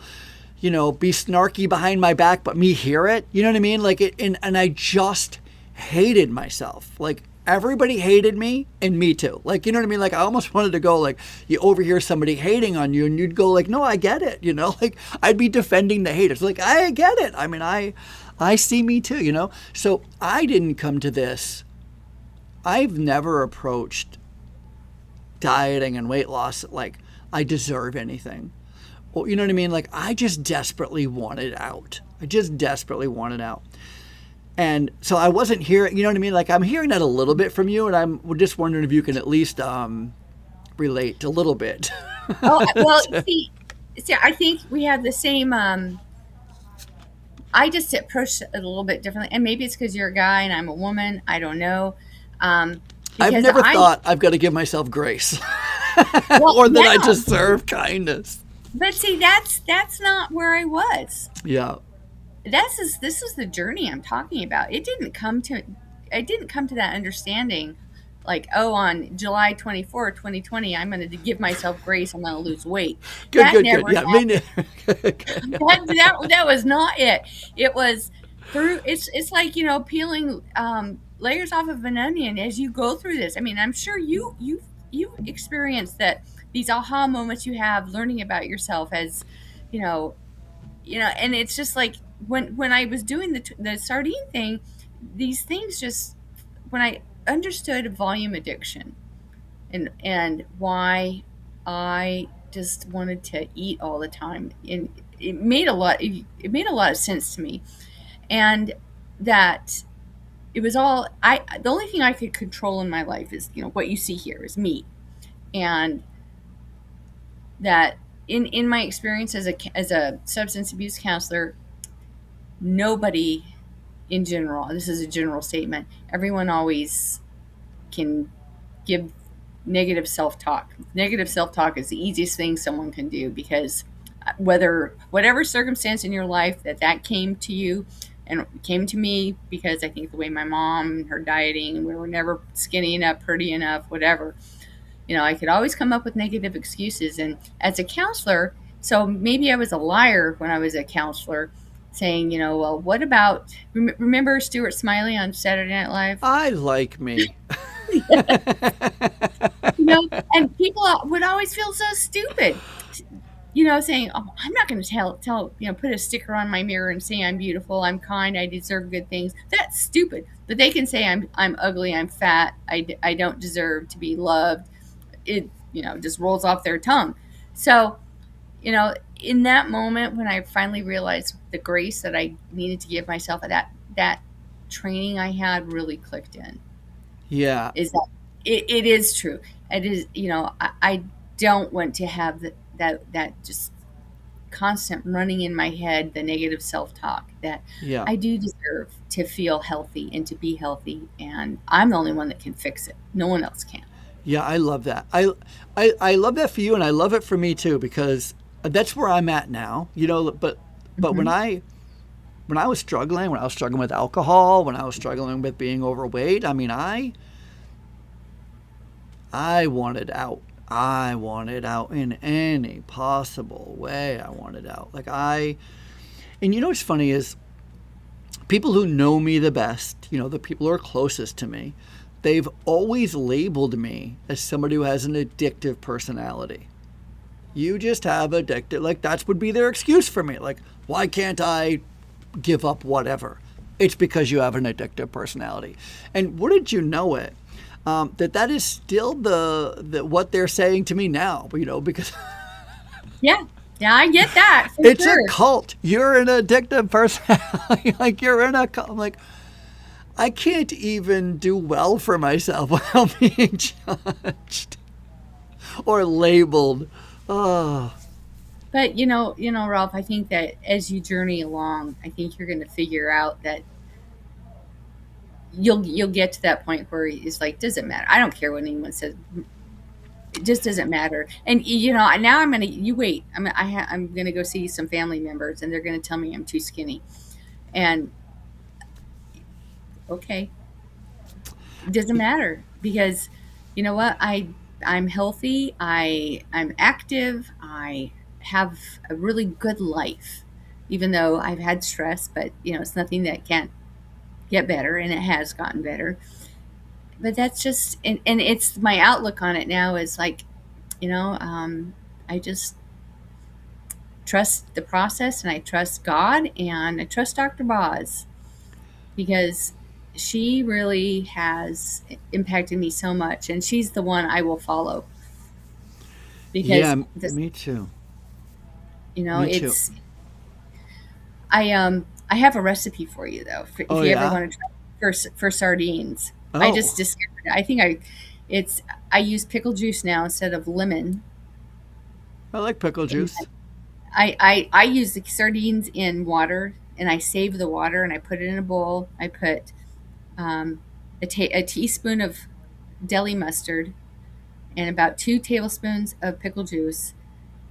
be snarky behind my back, but me hear it. You know what I mean? Like it, and I just hated myself. Like, everybody hated me, and me too. Like, you know what I mean? Like, I almost wanted to go, like, you overhear somebody hating on you and you'd go like, no, I get it. Like, I'd be defending the haters. Like, I get it. I mean, I see me too, So I didn't come to this. I've never approached dieting and weight loss like I deserve anything. Well, you know what I mean? Like, I just desperately wanted out. I just desperately wanted out. And so I wasn't hearing, you know what I mean? Like, I'm hearing that a little bit from you, and I'm just wondering if you can at least relate a little bit. Oh, well, see, I think we have the same. I just approach it a little bit differently, and maybe it's because you're a guy and I'm a woman. I don't know, I've because never thought I've got to give myself grace well, or that I no, deserve kindness. but see, that's not where I was. Yeah. This is the journey I'm talking about. It didn't come to that understanding, like, oh, on July 24th, 2020, I'm going to give myself grace. I'm going to lose weight. Good, That good, good. never Yeah, me neither. that was not it. It was through. It's like, peeling layers off of an onion as you go through this. I mean, I'm sure you experienced that, these aha moments you have learning about yourself as you know and it's just like when I was doing the sardine thing, these things just, when I understood volume addiction and why I just wanted to eat all the time, and it made a lot of sense to me, and that it was all I the only thing I could control in my life is, what you see here is me. And that in my experience as a substance abuse counselor, nobody, in general, this is a general statement, everyone always can give negative self-talk. Negative self-talk is the easiest thing someone can do, because whatever circumstance in your life that came to you, and came to me, because I think the way my mom, her dieting, we were never skinny enough, pretty enough, whatever, I could always come up with negative excuses. And as a counselor, so maybe I was a liar when I was a counselor, saying, well, what about, remember Stuart Smiley on Saturday Night Live? I like me. And people would always feel so stupid, saying, oh, I'm not going to put a sticker on my mirror and say I'm beautiful, I'm kind, I deserve good things. That's stupid. But they can say I'm ugly, I'm fat, I don't deserve to be loved. It, just rolls off their tongue. So, in that moment when I finally realized the grace that I needed to give myself, that training I had really clicked in. Yeah. Is that it is true. It is, I don't want to have that just constant running in my head, the negative self-talk that Yeah. I do deserve to feel healthy and to be healthy, and I'm the only one that can fix it. No one else can. Yeah, I love that. I love that for you, and I love it for me too, because that's where I'm at now. But Hmm. when I was struggling, with alcohol, when I was struggling with being overweight, I mean, I wanted out. I wanted out in any possible way. I wanted out. And what's funny is people who know me the best, the people who are closest to me, they've always labeled me as somebody who has an addictive personality. You just have addictive, like that would be their excuse for me. Like, why can't I give up whatever? It's because you have an addictive personality. And wouldn't you know it? That is still the what they're saying to me now, because Yeah. Yeah, I get that for it's a sure. cult. You're an addictive personality. Like you're in a cult. I'm like, I can't even do well for myself without being judged or labeled. Oh, But Ralph, I think that as you journey along, I think you're going to figure out that you'll get to that point where it's like, does it matter? I don't care what anyone says. It just doesn't matter. And now I'm gonna. You wait. I'm gonna go see some family members, and they're gonna tell me I'm too skinny. And okay, it doesn't matter because you know what? I'm healthy. I'm active. I have a really good life, even though I've had stress. But it's nothing that can't get better, and it has gotten better. But that's just and it's my outlook on it now is like, I just trust the process, and I trust God, and I trust Dr. Boz because she really has impacted me so much, and she's the one I will follow because yeah, this, me too. Me too. it's I have a recipe for you though, if Oh you ever yeah. want to try for sardines. I just Oh, discovered it. I think I use pickle juice now instead of lemon. I like pickle And juice. I use the sardines in water, and I save the water, and I put it in a bowl. I put um, a teaspoon of deli mustard and about 2 tablespoons of pickle juice,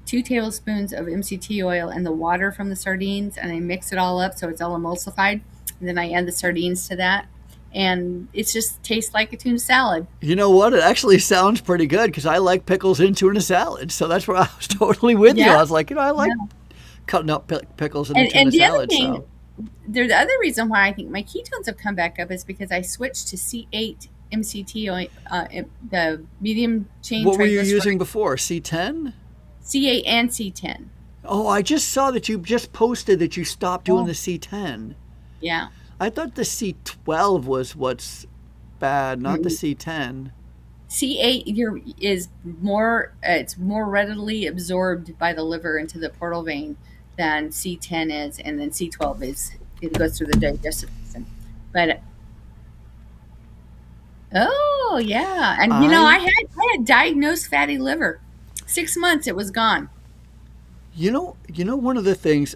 2 tablespoons of MCT oil, and the water from the sardines, and I mix it all up so it's all emulsified. And then I add the sardines to that, and it just tastes like a tuna salad. You know what? It actually sounds pretty good because I like pickles in tuna salad. So that's where I was totally with you. Yeah, I was like, I like yeah. cutting up pickles in a And tuna the other salad. thing, So, the other reason why I think my ketones have come back up is because I switched to C8 MCT, the medium chain what were you triglyceride, using before? C10? C8 and C10. Oh, I just saw that you just posted that you stopped doing Oh, the C10. yeah. I thought the C12 was what's bad, not the Mm-mm. C10. C8 is more it's more readily absorbed by the liver into the portal vein than C10 is, and then C12 is it goes through the digestive system. But oh yeah, and I, I had diagnosed fatty liver. 6 months it was gone. one of the things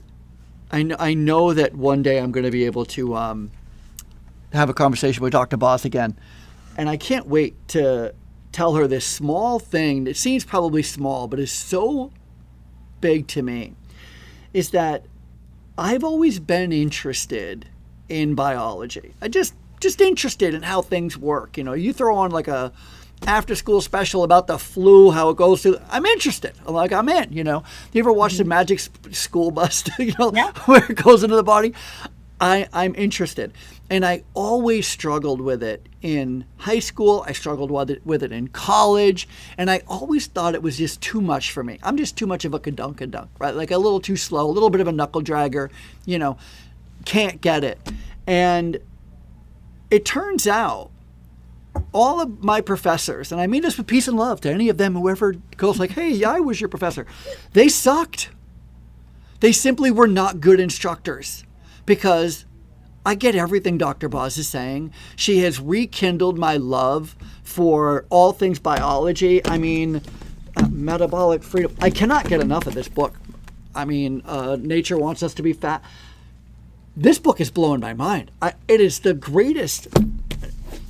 I know that one day I'm going to be able to have a conversation with Dr. Boss again, and I can't wait to tell her this small thing that seems probably small, but is so big to me. Is that I've always been interested in biology. I just interested in how things work. You throw on like a after school special about the flu, how it goes through. I'm interested. I'm in. You ever watch the Mhm. Magic School Bus? Yeah. Where it goes into the body. I'm interested, and I always struggled with it in high school. I struggled with it in college, and I always thought it was just too much for me. I'm just too much of a kadunk, right? Like a little too slow, a little bit of a knuckle dragger. You know, can't get it, and it turns out all of my professors, and I mean this with peace and love to any of them, whoever goes like, hey, yeah, I was your professor, they sucked. They simply were not good instructors because I get everything Dr. Boz is saying. She has rekindled my love for all things biology. I mean, metabolic freedom. I cannot get enough of this book. I mean, nature wants us to be fat. This book is blowing my mind. It is the greatest.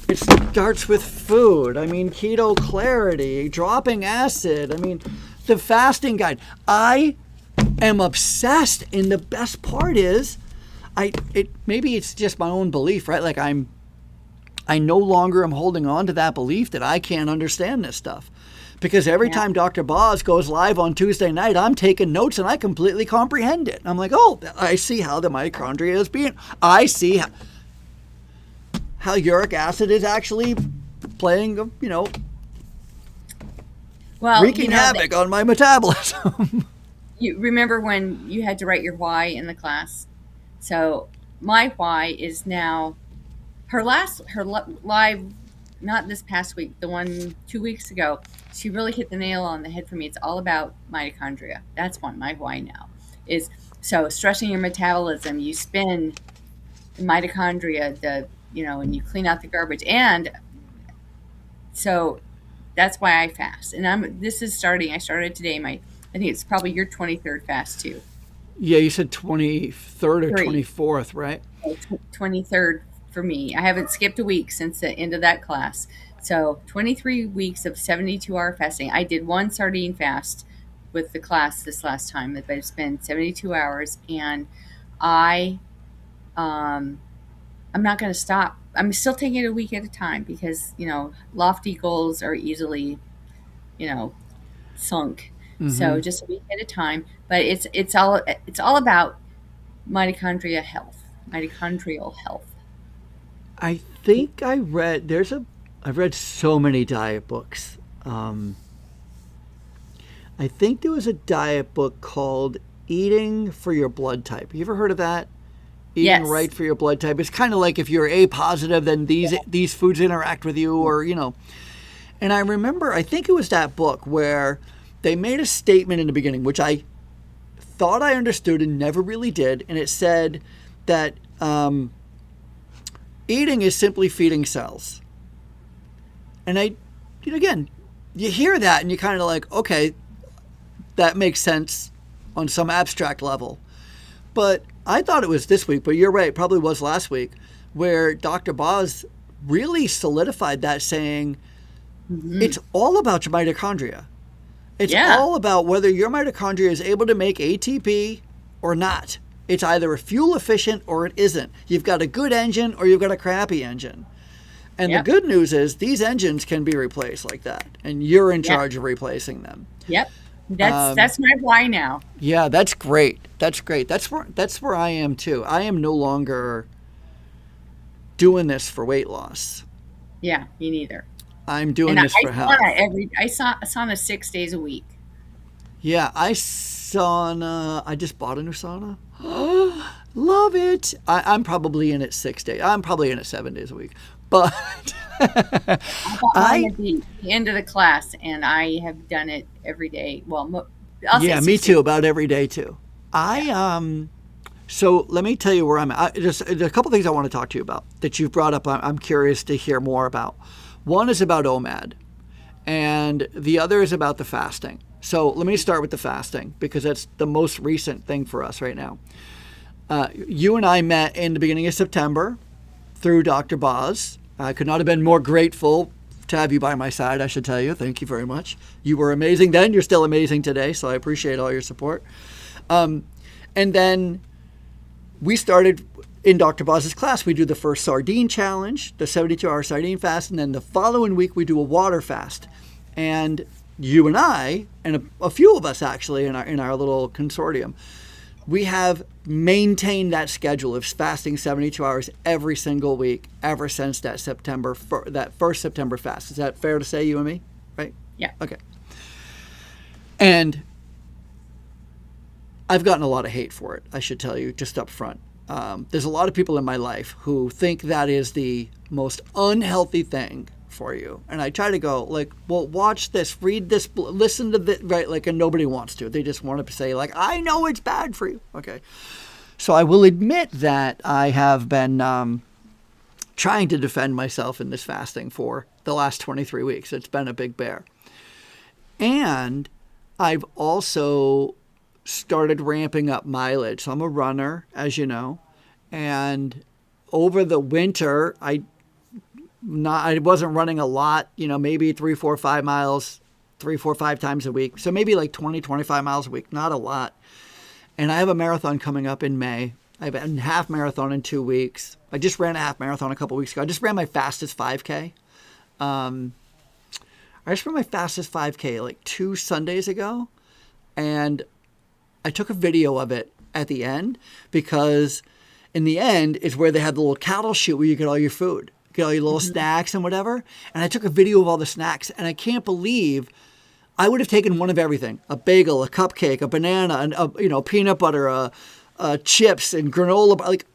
It starts with food. I mean, keto clarity, dropping acid. I mean, the fasting guide. I am obsessed, and the best part is, maybe it's just my own belief, right? Like I no longer am holding on to that belief that I can't understand this stuff. Because every time Dr. Boz goes live on Tuesday night, I'm taking notes and I completely comprehend it. I'm like, oh, I see how the mitochondria is being. I see how uric acid is actually playing, wreaking havoc on my metabolism. You remember when you had to write your why in the class? So my why is now her live, not this past week, the one 2 weeks ago. She really hit the nail on the head for me. It's all about mitochondria. That's my why now is, so stressing your metabolism, you spin the mitochondria, and you clean out the garbage. And so that's why I fast. And I started today. I think it's probably your 23rd fast too. Yeah, you said 23rd or 24th, right? 23rd for me. I haven't skipped a week since the end of that class. So 23 weeks of 72-hour fasting. I did one sardine fast with the class this last time, but it's been 72 hours, and I'm not going to stop. I'm still taking it a week at a time because, lofty goals are easily, sunk. Mm-hmm. So just a week at a time. But it's all about mitochondrial health. I think I've read so many diet books. I think there was a diet book called Eating for Your Blood Type. You ever heard of that? Eating right for your blood type. It's kind of like if you're A positive, then these foods interact with you, or. And I remember, I think it was that book where they made a statement in the beginning, which I thought I understood and never really did. And it said that eating is simply feeding cells. And again, you hear that and you kind of like, okay, that makes sense on some abstract level. But I thought it was this week, but you're right, it probably was last week, where Dr. Boz really solidified that, saying it's all about your mitochondria. It's all about whether your mitochondria is able to make ATP or not. It's either a fuel efficient or it isn't. You've got a good engine or you've got a crappy engine. And the good news is these engines can be replaced like that, and you're in charge of replacing them. Yep. That's my why now. Yeah, that's great. That's great. That's where I am too. I am no longer doing this for weight loss. Yeah, me neither. I'm doing this for health. I sauna 6 days a week. Yeah, I just bought a new sauna. Love it. I'm probably in it 6 days. I'm probably in it 7 days a week. But I'm at the end of the class, and I have done it every day. Well, me too. About every day too. So let me tell you where I'm at. There's a couple things I want to talk to you about that you've brought up. I'm curious to hear more about. One is about OMAD, and the other is about the fasting. So let me start with the fasting because that's the most recent thing for us right now. You and I met in the beginning of September through Dr. Boz. I could not have been more grateful to have you by my side, I should tell you. Thank you very much. You were amazing then. You're still amazing today, so I appreciate all your support. And then we started in Dr. Boz's class. We do the first sardine challenge, the 72-hour sardine fast, and then the following week we do a water fast. And you and I, and a few of us actually in our little consortium, we have maintained that schedule of fasting 72 hours every single week ever since that first September fast. Is that fair to say, you and me? Right? Yeah. Okay. And I've gotten a lot of hate for it, I should tell you, just up front. There's a lot of people in my life who think that is the most unhealthy thing for you. And I try to go like, well, watch this, read this, listen to this, right? Like, and nobody wants to. They just want to say like, I know it's bad for you. Okay. So I will admit that I have been trying to defend myself in this fasting for the last 23 weeks. It's been a big bear. And I've also started ramping up mileage. So I'm a runner, as you know, and over the winter, I wasn't running a lot. Maybe 3, 4, 5 miles, 3, 4, 5 times a week. So maybe like 20, 25 miles a week, not a lot. And I have a marathon coming up in May. I have a half marathon in 2 weeks. I just ran a half marathon a couple weeks ago. I just ran my fastest 5K. I just ran my fastest 5K like 2 Sundays ago. And I took a video of it at the end because in the end is where they had the little cattle chute where you get all your food, get all your little snacks and whatever. And I took a video of all the snacks, and I can't believe I would have taken one of everything: a bagel, a cupcake, a banana, and peanut butter, chips and granola, like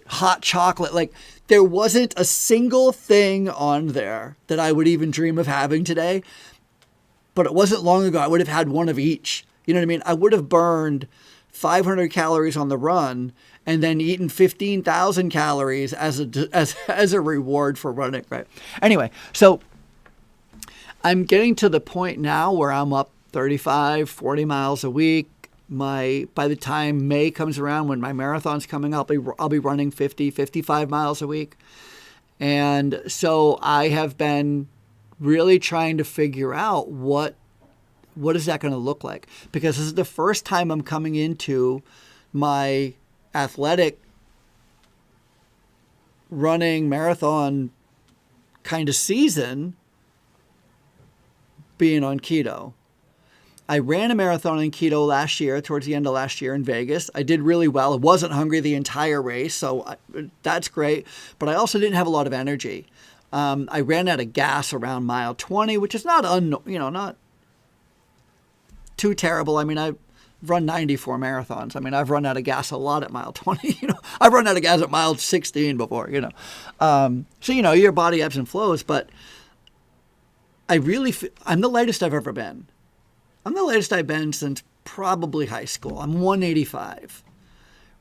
hot chocolate. Like there wasn't a single thing on there that I would even dream of having today. But it wasn't long ago I would have had one of each. You know what I mean? I would have burned 500 calories on the run and then eaten 15,000 calories as a reward for running, right? Anyway, so I'm getting to the point now where I'm up 35, 40 miles a week. By the time May comes around, when my marathon's coming up, I'll be running 50, 55 miles a week. And so I have been really trying to figure out what is that going to look like, because this is the first time I'm coming into my athletic running marathon kind of season being on keto. I ran a marathon in keto last year, towards the end of last year in Vegas. I did really well. I wasn't hungry the entire race, so that's great. But I also didn't have a lot of energy. I ran out of gas around mile 20, which is not too terrible. I mean, I've run 94 marathons. I mean, I've run out of gas a lot at mile 20. I've run out of gas at mile 16 before. So your body ebbs and flows. But I'm the lightest I've ever been. I'm the lightest I've been since probably high school. I'm 185.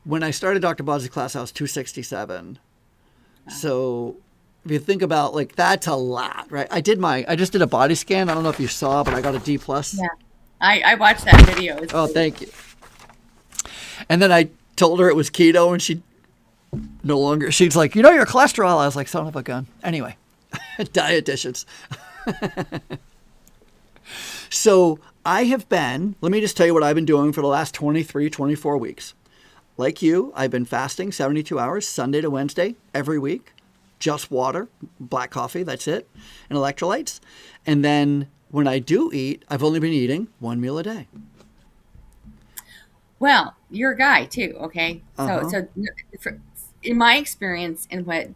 When I started Dr. Boz's class, I was 267. Wow. So if you think about, like, that's a lot, right? I just did a body scan. I don't know if you saw, but I got a D+. Yeah. I watched that video. Oh, thank you. And then I told her it was keto, and she's like, your cholesterol. I was like, son of a gun. Anyway, dietitians. So I have been, let me just tell you what I've been doing for the last 23, 24 weeks. Like you, I've been fasting 72 hours, Sunday to Wednesday, every week. Just water, black coffee, that's it, and electrolytes. And then when I do eat, I've only been eating one meal a day. Well, you're a guy too, okay? So in my experience and what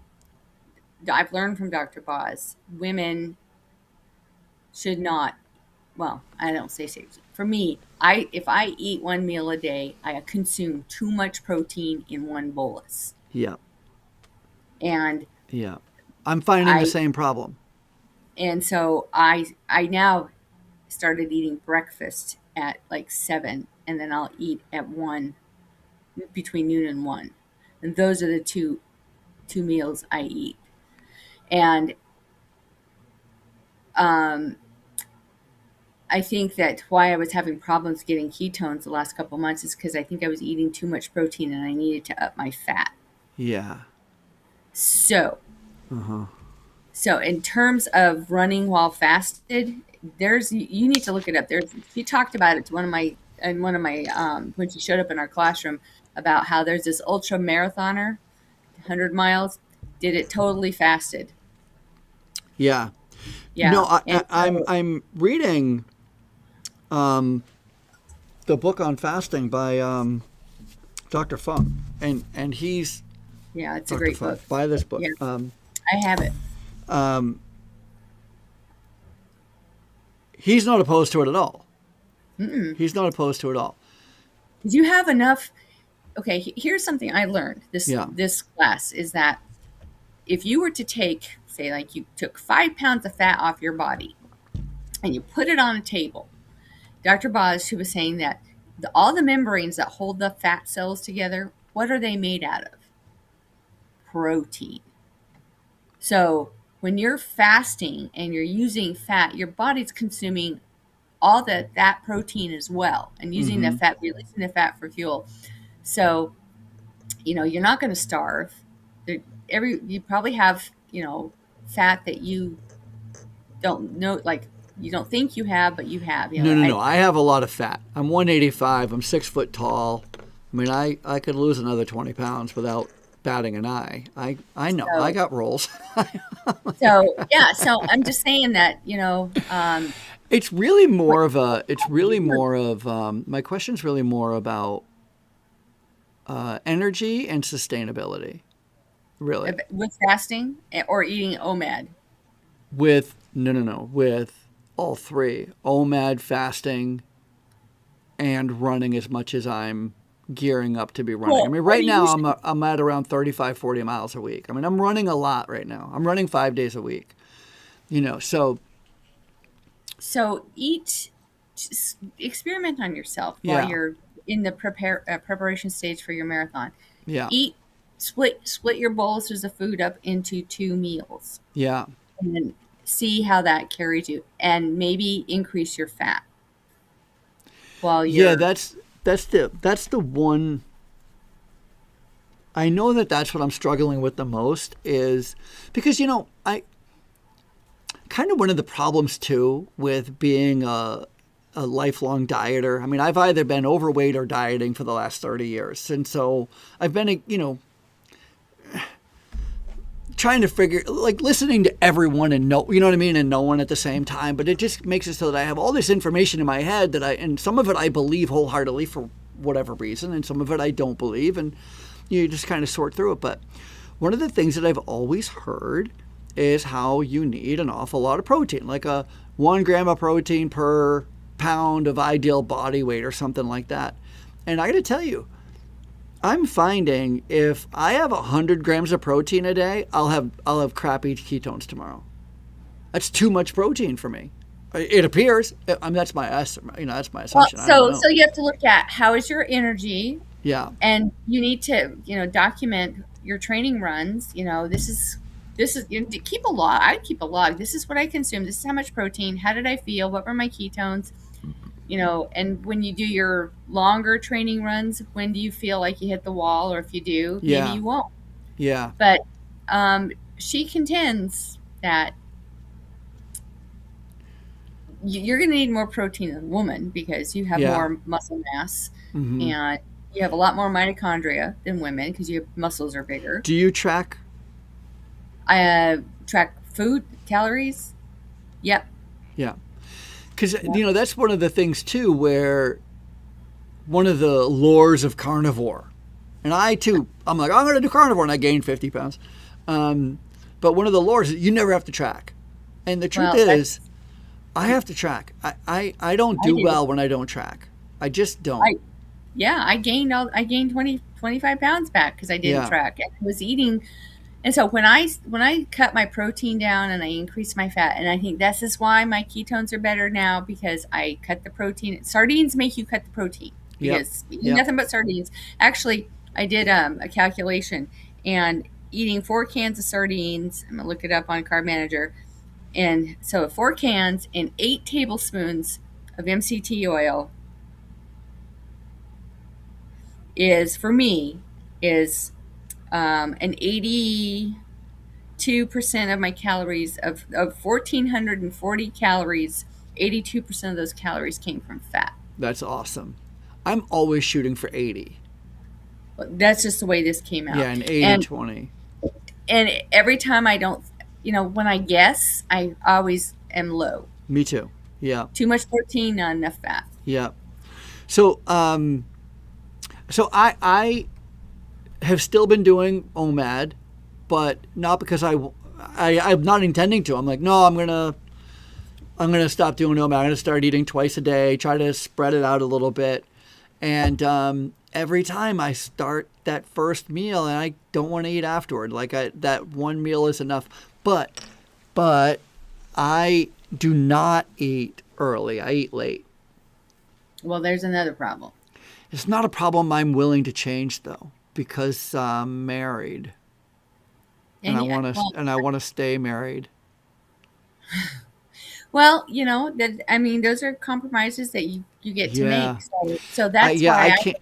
I've learned from Dr. Boz, women should not, well, I don't say safety. For me, if I eat one meal a day, I consume too much protein in one bolus. Yeah. And yeah, I'm finding the same problem. And so I now started eating breakfast at like 7, and then I'll eat at 1, between noon and 1. And those are the two meals I eat. And I think that why I was having problems getting ketones the last couple months is because I think I was eating too much protein and I needed to up my fat. Yeah. So in terms of running while fasted, you need to look it up. She talked about it to one of my when she showed up in our classroom, about how there's this ultra marathoner, 100 miles, did it totally fasted. Yeah. Yeah. No, I'm reading the book on fasting by Dr. Fung, and he's it's Dr. a great Fung. book. Buy this book. Yeah. I have it. He's not opposed to it at all. Mm-mm. He's not opposed to it at all. Did you have enough? Okay, here's something I learned this class is that if you were to take, say, like you took 5 pounds of fat off your body and you put it on a table, Dr. Boz, she was saying that all the membranes that hold the fat cells together, what are they made out of? Protein. So when you're fasting and you're using fat, your body's consuming all that protein as well, and using the Mm-hmm. fat, releasing the fat for fuel. So, you're not going to starve. There, you probably have, fat that you don't know, like you don't think you have, but you have. No, no, no. I have a lot of fat. I'm 185. I'm 6 foot tall. I mean, I could lose another 20 pounds without batting an eye. I know. I So, got rolls. so yeah. So I'm just saying that, It's really what more of a. It's really more of. My question's really more about energy and sustainability. Really, with fasting or eating OMAD. with no, no, no, with all three: OMAD, fasting, and running as much as I'm gearing up to be running. I Well, mean, what right do now you I'm at around 35, 40 miles a week. I mean, I'm running a lot right now. I'm running 5 days a week. So So just experiment on yourself while yeah, you're in the preparation stage for your marathon. yeah, Eat split your boluses of food up into 2 meals, yeah, and then see how that carries you, and maybe increase your fat while yeah. you're. That's the one. I know that's what I'm struggling with the most is because I kind of one of the problems too with being a lifelong dieter. I mean, I've either been overweight or dieting for the last 30 years. And so I've been, trying to figure, like listening to everyone and no, you know what I mean? And no one at the same time. But it just makes it so that I have all this information in my head and some of it I believe wholeheartedly for whatever reason. And some of it I don't believe. And you just kind of sort through it. But one of the things that I've always heard is how you need an awful lot of protein, like a 1 gram of protein per pound of ideal body weight or something like that. And I got to tell you, I'm finding if I have 100 grams of protein a day, I'll have crappy ketones tomorrow. That's too much protein for me. It appears. I mean, that's my estimate. That's my Well, assumption. I don't so know. you have to look at how is your energy, Yeah. and you need to, document your training runs. This is keep a log. I'd keep a log. This is what I consumed. This is how much protein. How did I feel? What were my ketones? And when you do your longer training runs, when do you feel like you hit the wall? Or if you do, maybe Yeah. you won't. Yeah. But she contends that you're going to need more protein than a woman because you have Yeah. more muscle mass, Hmm. and you have a lot more mitochondria than women because your muscles are bigger. Do you track? I track food calories. Yep. Yeah. Because Yep. that's one of the things too, where one of the lures of carnivore, and I too, I'm like, I'm going to do carnivore, and I gained 50 pounds. Um, but one of the lures is you never have to track, and the truth Well, is, that's I have to track. I don't I do do. well when I don't track. I just don't. I Yeah, I gained 25 pounds back because I didn't Yeah. track. And I was eating. And so when I cut my protein down and I increased my fat, and I think this is why my ketones are better now because I cut the protein. Sardines make you cut the protein Yep. because eating Yep. nothing but sardines. Actually, I did a calculation, and eating 4 cans of sardines. I'm gonna look it up on Carb Manager. And so 4 cans and 8 tablespoons of MCT oil is for me is an 82% of my calories of 1,440 calories. 82% of those calories came from fat. That's awesome. I'm always shooting for 80. That's just the way this came Yeah, out. an 80 And 20. and every time I don't, when I guess, I always am low. Me too. Yeah. Too much protein, not enough fat. Yeah. So, so I have still been doing OMAD, but not because I'm not intending to. I'm like, no, I'm gonna stop doing OMAD. I'm gonna start eating twice a day. Try to spread it out a little bit. And every time I start that first meal, and I don't want to eat afterward. Like that one meal is enough. But I do not eat early. I eat late. Well, there's another problem. It's not a problem I'm willing to change though, because I'm married, and And I yeah, want to well, and I want to stay married. Well, that I mean, those are compromises that you get to make. Yeah. So that's I why I. can't.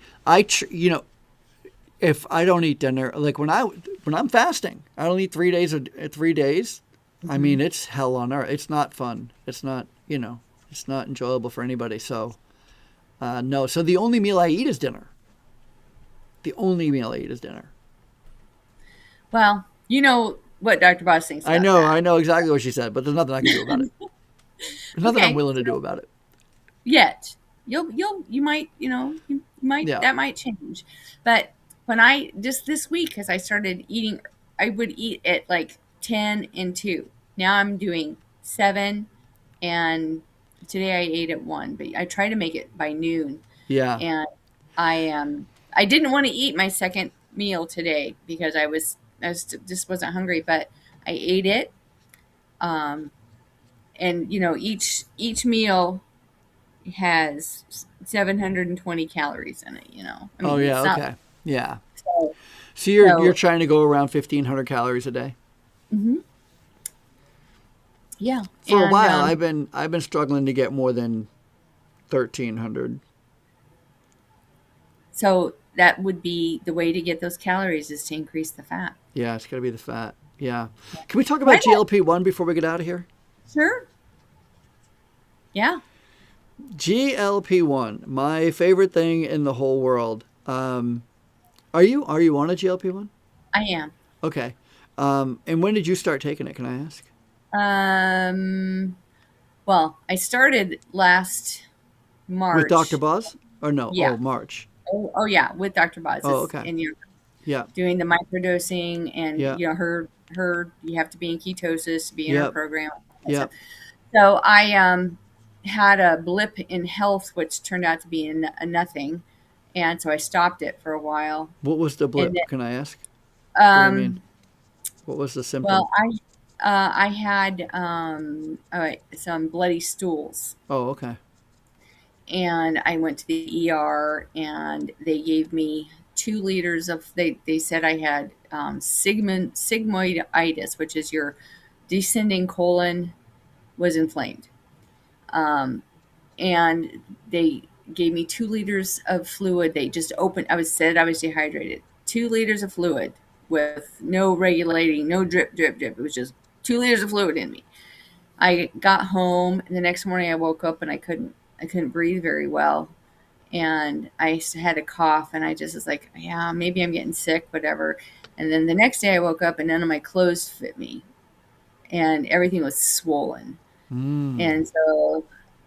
If I don't eat dinner, like when I'm fasting, I don't eat 3 days. 3 days. I Mhm. mean, it's hell on earth. It's not fun. It's not. It's not enjoyable for anybody. So no. So the only meal I eat is dinner. The only meal I eat is dinner. Well, you know what Dr. Boss thinks about that. I know exactly what she said, but there's nothing I can do about it. There's nothing I'm Okay, willing to do so about it. yet you might you might Yeah. that might change, but when I just this week as I started eating, I would eat at like 10 and 2. Now I'm doing 7, and today I ate at 1, but I try to make it by noon. Yeah. And I didn't want to eat my second meal today because I was just wasn't hungry, but I ate it. Um, and each meal has 720 calories in it. I Oh mean, yeah. it's not Okay. Yeah. so. So you're So trying to go around 1,500 calories a day. mhm, yeah, For a and while, I've been struggling to get more than 1,300. so that would be the way to get those calories is to increase the fat. Yeah, it's got to be the fat. Yeah. Can we talk Why about not? GLP-1 before we get out of here? Sure. Yeah, GLP-1, my favorite thing in the whole world. Are you on a GLP-1? I am. Okay. And when did you start taking it? Can I ask? Um, well, I started last With Dr. March. Boz? Or no? Yeah. Oh, March. Oh yeah, with Dr. Boz. Oh, okay. And you're Yeah. doing the microdosing, and Yeah. her you have to be in ketosis to be in her Yep. program. That stuff. Yep. So I had a blip in health, which turned out to be a nothing, and so I stopped it for a while. What was the And blip? Can I ask? then, What do you mean? What was the symptom? well, I had all right, some bloody stools, Oh, okay. and I went to the ER, and they gave me 2 liters of. They said I had sigmoiditis, which is your descending colon was inflamed. Um, and they gave me 2 liters of fluid. They just opened. I was dehydrated. 2 liters of fluid with no regulating, no drip, drip, drip. It was just 2 liters of fluid in me. I got home, and the next morning I woke up and I couldn't breathe very well, and I had a cough, and I just was like, yeah, maybe I'm getting sick, whatever. And then the next day I woke up and none of my clothes fit me, and everything was swollen. Mm. And so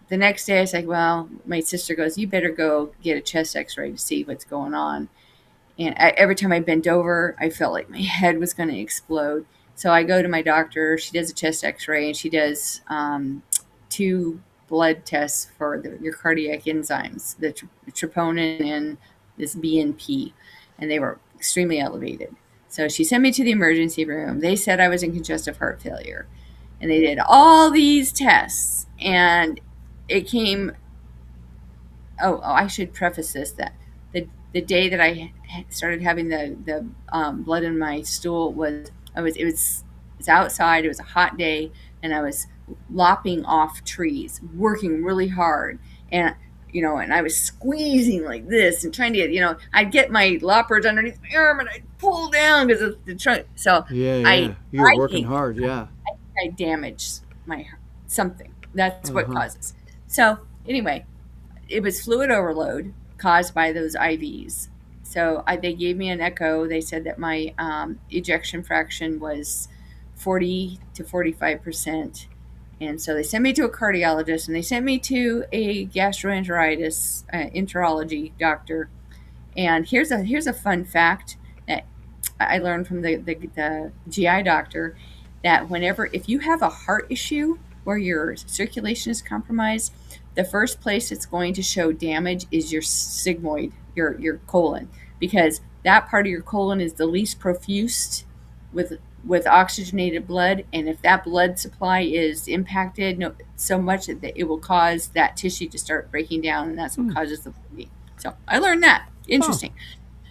the next day I was like, well, my sister goes, you better go get a chest x-ray to see what's going on. And every time I bent over, I felt like my head was going to explode. So I go to my doctor. She does a chest x-ray, and she does 2 blood tests for your cardiac enzymes, the troponin and this BNP. And they were extremely elevated. So she sent me to the emergency room. They said I was in congestive heart failure. And they did all these tests, and it came. I should preface this that the day that I started having the blood in my stool was it's outside. It was a hot day, and I was lopping off trees, working really hard, and and I was squeezing like this and trying to get I'd get my loppers underneath my arm and I'd pull down because of the trunk. So Yeah, I yeah. You were I working hate hard. Yeah. I damaged my something. That's Uh what huh. causes. So anyway, it was fluid overload caused by those IVs. So they gave me an echo. They said that my ejection fraction was 40 to 45%. And so they sent me to a cardiologist, and they sent me to a gastroenteritis enterology doctor. And here's a fun fact that I learned from the GI doctor, that whenever if you have a heart issue where your circulation is compromised, the first place it's going to show damage is your sigmoid, your colon, because that part of your colon is the least profused with oxygenated blood, and if that blood supply is impacted so much that it will cause that tissue to start breaking down, and that's what Hmm. causes the bleeding. So I learned that. Oh. Interesting.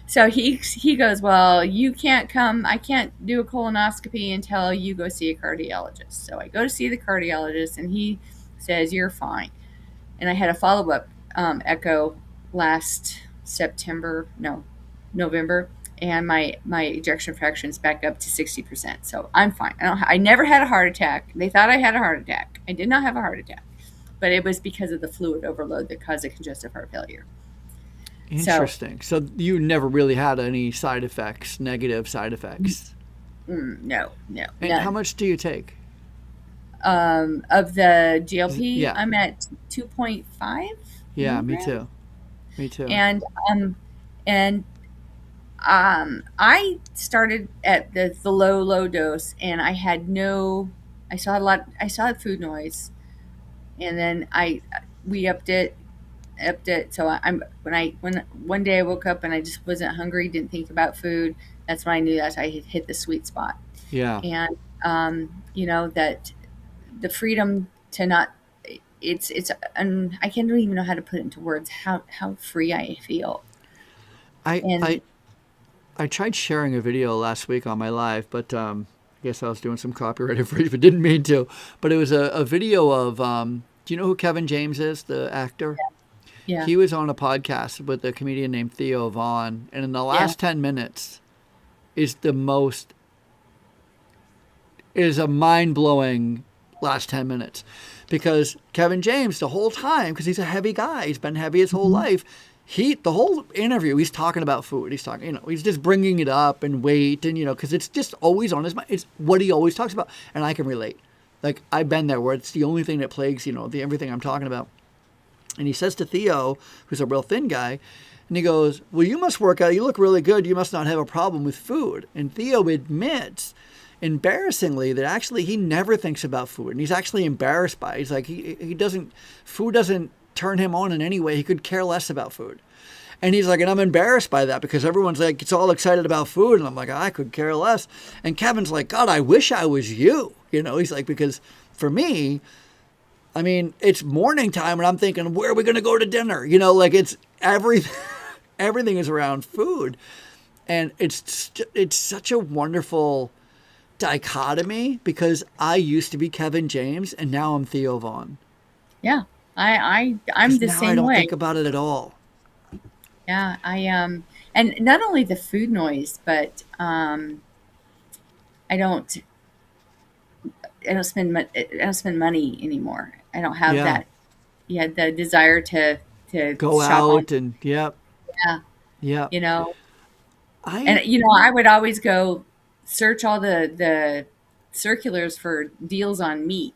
So he goes, well, you can't come. I can't do a colonoscopy until you go see a cardiologist. So I go to see the cardiologist, and he says you're fine. And I had a follow up echo last September, no, November, and my ejection fraction is back up to 60%. So I'm fine. I never had a heart attack. They thought I had a heart attack. I did not have a heart attack, but it was because of the fluid overload that caused a congestive heart failure. So Interesting. So you never really had any side effects, negative side effects. no, And how none. much do you take? Of the GLP, Yeah. I'm at 2.5 Yeah, me milligrams, too. Me too. and and I started at the low dose, and I had no. I saw a lot. I saw food noise, and then I we upped it. So I'm when one day I woke up and I just wasn't hungry, didn't think about food. That's when I knew that I had hit the sweet spot, Yeah. and that the freedom to not. It's and I can't even know how to put it into words how free I feel. I And I I tried sharing a video last week on my live, but I guess I was doing some copyright infringement. Didn't mean to, but it was a video of. Do you know who Kevin James is, the actor? yeah, He was on a podcast with a comedian named Theo Vaughn, and in the yeah, last 10 minutes is the most is a mind blowing last 10 minutes, because Kevin James the whole time, because he's a heavy guy, he's been heavy his whole mhm, life. The whole interview, he's talking about food. He's talking, he's just bringing it up and weight, and because it's just always on his mind. It's what he always talks about, and I can relate. Like I've been there where it's the only thing that plagues, the everything I'm talking about. And he says to Theo, who's a real thin guy, and he goes, "Well, you must work out. You look really good. You must not have a problem with food." And Theo admits, embarrassingly, that actually he never thinks about food, and he's actually embarrassed by it. He's like, he doesn't, food doesn't turn him on in any way. He could care less about food. And he's like, and I'm embarrassed by that because everyone's like, it's all excited about food. And I'm like, I could care less. And Kevin's like, God, I wish I was you. He's like, because for me, I mean, it's morning time and I'm thinking, where are we going to go to dinner? Like it's everything, everything is around food. And it's such a wonderful dichotomy because I used to be Kevin James and now I'm Theo Vaughn. yeah. I'm Because the now I same don't way. think about it at all. Yeah, and not only the food noise, but I don't I don't spend money anymore. I don't have Yeah. that. Yeah, the desire to Go shop on. out and, yep, Yeah, yep. you know, I, and I would always go search all the circulars for deals on meat,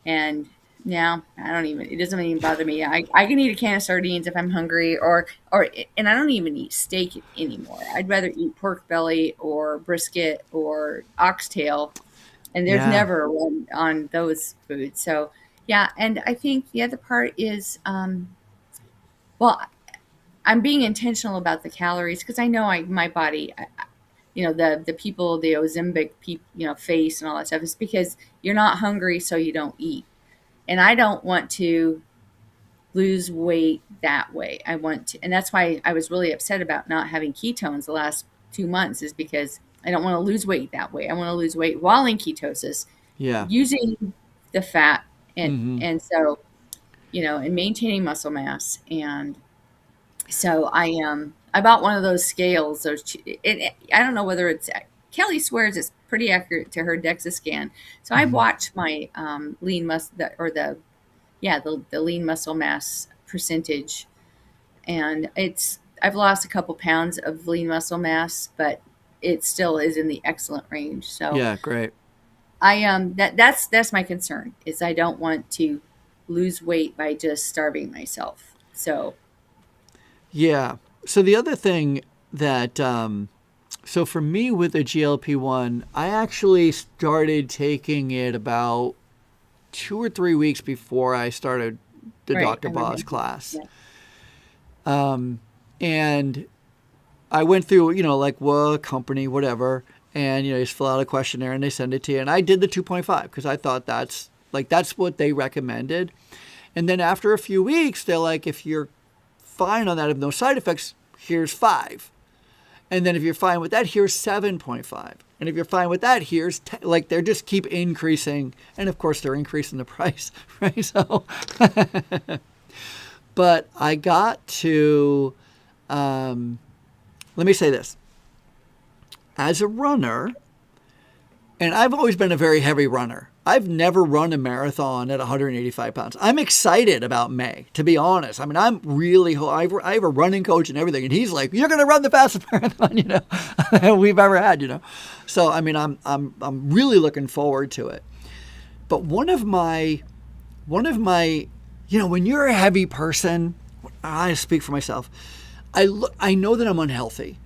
and now I don't even. It doesn't even bother me. I can eat a can of sardines if I'm hungry, and I don't even eat steak anymore. I'd rather eat pork belly or brisket or oxtail, and there's yeah. never one on those foods. So yeah, and I think the other part is well, I'm being intentional about the calories because I know my body. The people, the Ozempic people, face and all that stuff is because you're not hungry, so you don't eat. And I don't want to lose weight that way. I want to, and that's why I was really upset about not having ketones the last 2 months, is because I don't want to lose weight that way. I want to lose weight while in ketosis, Yeah. using the fat, and Mm-hmm. and so and maintaining muscle mass. And so I bought one of those scales. I don't know whether it's Kelly swears it's pretty accurate to her DEXA scan. So I Mm-hmm. watched my lean muscle, or the lean muscle mass percentage, and I've lost a couple pounds of lean muscle mass, but it still is in the excellent range. So Yeah, great. that's my concern, is I don't want to lose weight by just starving myself. So Yeah. So the other thing that, so for me with the GLP-1, I actually started taking it about 2 or 3 weeks before I started the right, I Dr. remember. Boz class. Yeah. And I went through, like what company, whatever, and you just fill out a questionnaire and they send it to you. And I did the 2.5 because I thought that's what they recommended. And then after a few weeks, they're like, if you're fine on that, if no side effects, here's 5. And then if you're fine with that, here's 7.5. And if you're fine with that, here's like they're just keep increasing, and of course they're increasing the price, right? So, but I got to, let me say this, as a runner, and I've always been a very heavy runner. I've never run a marathon at 185 pounds. I'm excited about May, to be honest. I mean, I'm really, I have a running coach and everything, and he's like, "You're going to run the fastest marathon, we've ever had." So, I mean, I'm really looking forward to it. But one of my, when you're a heavy person, I speak for myself. I know that I'm unhealthy,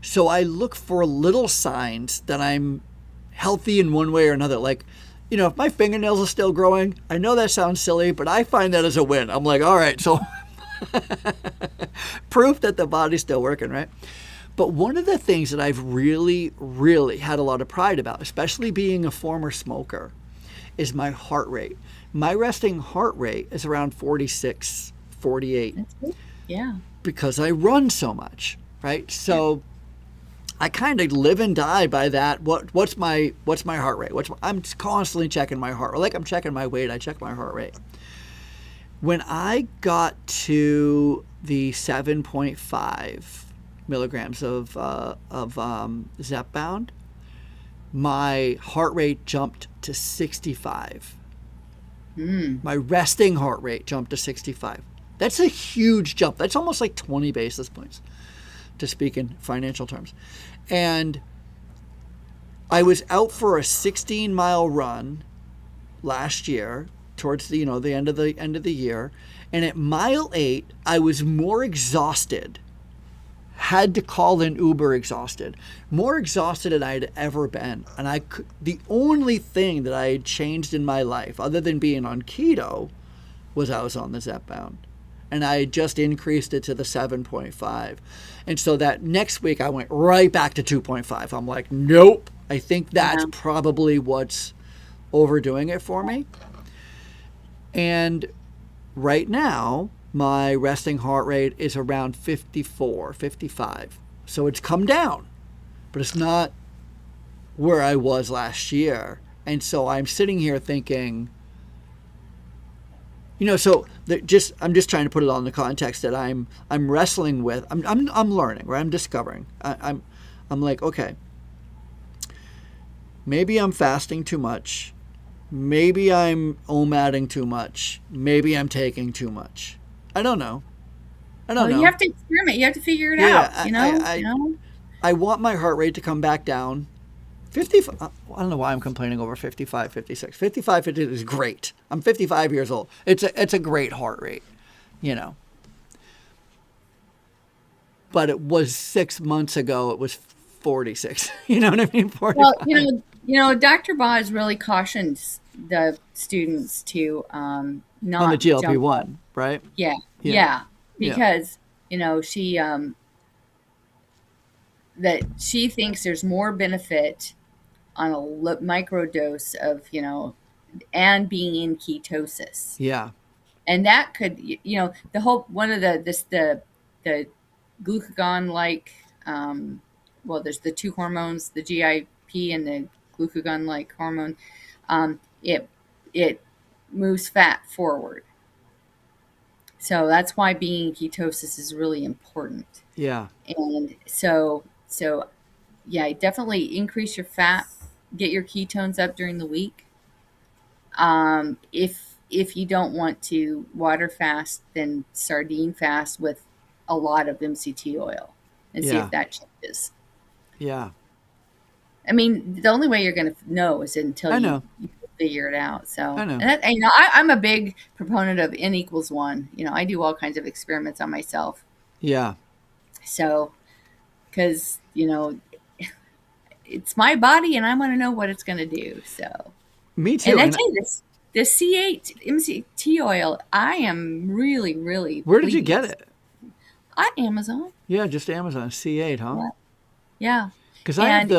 so I look for little signs that I'm healthy in one way or another. Like, if my fingernails are still growing, I know that sounds silly, but I find that as a win. I'm like, all right, so proof that the body's still working, right? But one of the things that I've really, really had a lot of pride about, especially being a former smoker, is my heart rate. My resting heart rate is around 46, 48. That's good. Yeah. Because I run so much, right? So I kind of live and die by that. What's my heart rate? I'm constantly checking my heart rate. Like I'm checking my weight, I check my heart rate. When I got to the 7.5 milligrams of Zepbound, my heart rate jumped to 65. My resting heart rate jumped to 65. That's a huge jump. That's almost like 20 basis points, to speak in financial terms. And I was out for a 16-mile run last year towards the end of the year, and at mile 8 I was more exhausted, had to call in Uber exhausted, more exhausted than I'd ever been. And the only thing that I had changed in my life other than being on keto was I was on the Zepbound. And I just increased it to the 7.5. And so that next week I went right back to 2.5. I'm like, nope, I think that's probably what's overdoing it for me. And right now, my resting heart rate is around 54, 55. So it's come down, but it's not where I was last year. And so I'm sitting here thinking, I'm just trying to put it all in the context that I'm wrestling with. I'm learning, right? I'm discovering. I'm like, okay, maybe I'm fasting too much. Maybe I'm OMADing too much. Maybe I'm taking too much. I don't know. You have to experiment. You have to figure it out. I want my heart rate to come back down. 55. I don't know why I'm complaining over 55, 56. 55, 50 is great. I'm 55 years old. It's a great heart rate, But it was 6 months ago. It was 46. You know what I mean? 45. Well, Dr. Boz really cautions the students to not on the GLP-1, right? Yeah. Because she thinks there's more benefit on a micro dose of and being in ketosis. Yeah. And that could the whole one of the glucagon like there's the two hormones, the GIP and the glucagon like hormone. It moves fat forward. So that's why being in ketosis is really important. Yeah. And so definitely increase your fat, get your ketones up during the week. If you don't want to water fast, then sardine fast with a lot of MCT oil and see if that changes. Yeah. I mean, the only way you're going to know is until you figure it out. So I know. And I'm a big proponent of N equals 1. I do all kinds of experiments on myself. Yeah. So, because it's my body, and I want to know what it's going to do. So, me too. And I tell you this C8 MCT oil, I am really, really. Where did you get it? On Amazon. Yeah, just Amazon. C8, huh? Yeah. Because I have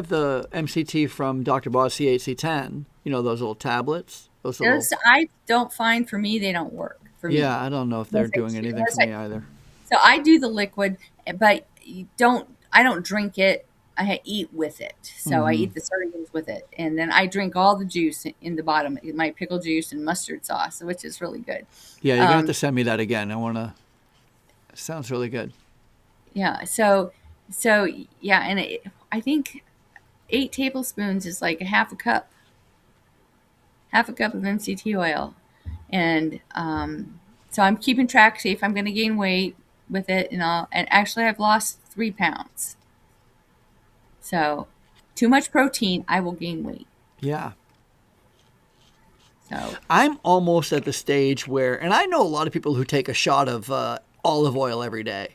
the MCT from Dr. Boz C8, C10. Those little tablets. I don't find, for me, they don't work for me. Yeah, I don't know if they're doing anything for me either. So I do the liquid, but I don't drink it. eat with it. So I eat the sardines with it, and then I drink all the juice in the bottom, my pickle juice and mustard sauce, which is really good. Yeah, you're gonna have Um, to send me that again. I wanna. Sounds really good. yeah. So yeah, and I think 8 tablespoons is like a half a cup of MCT oil, and so I'm keeping track, see if I'm going to gain weight with it, and actually I've lost 3 pounds. So too much protein, I will gain weight. Yeah. So I'm almost at the stage where, and I know a lot of people who take a shot of olive oil every day,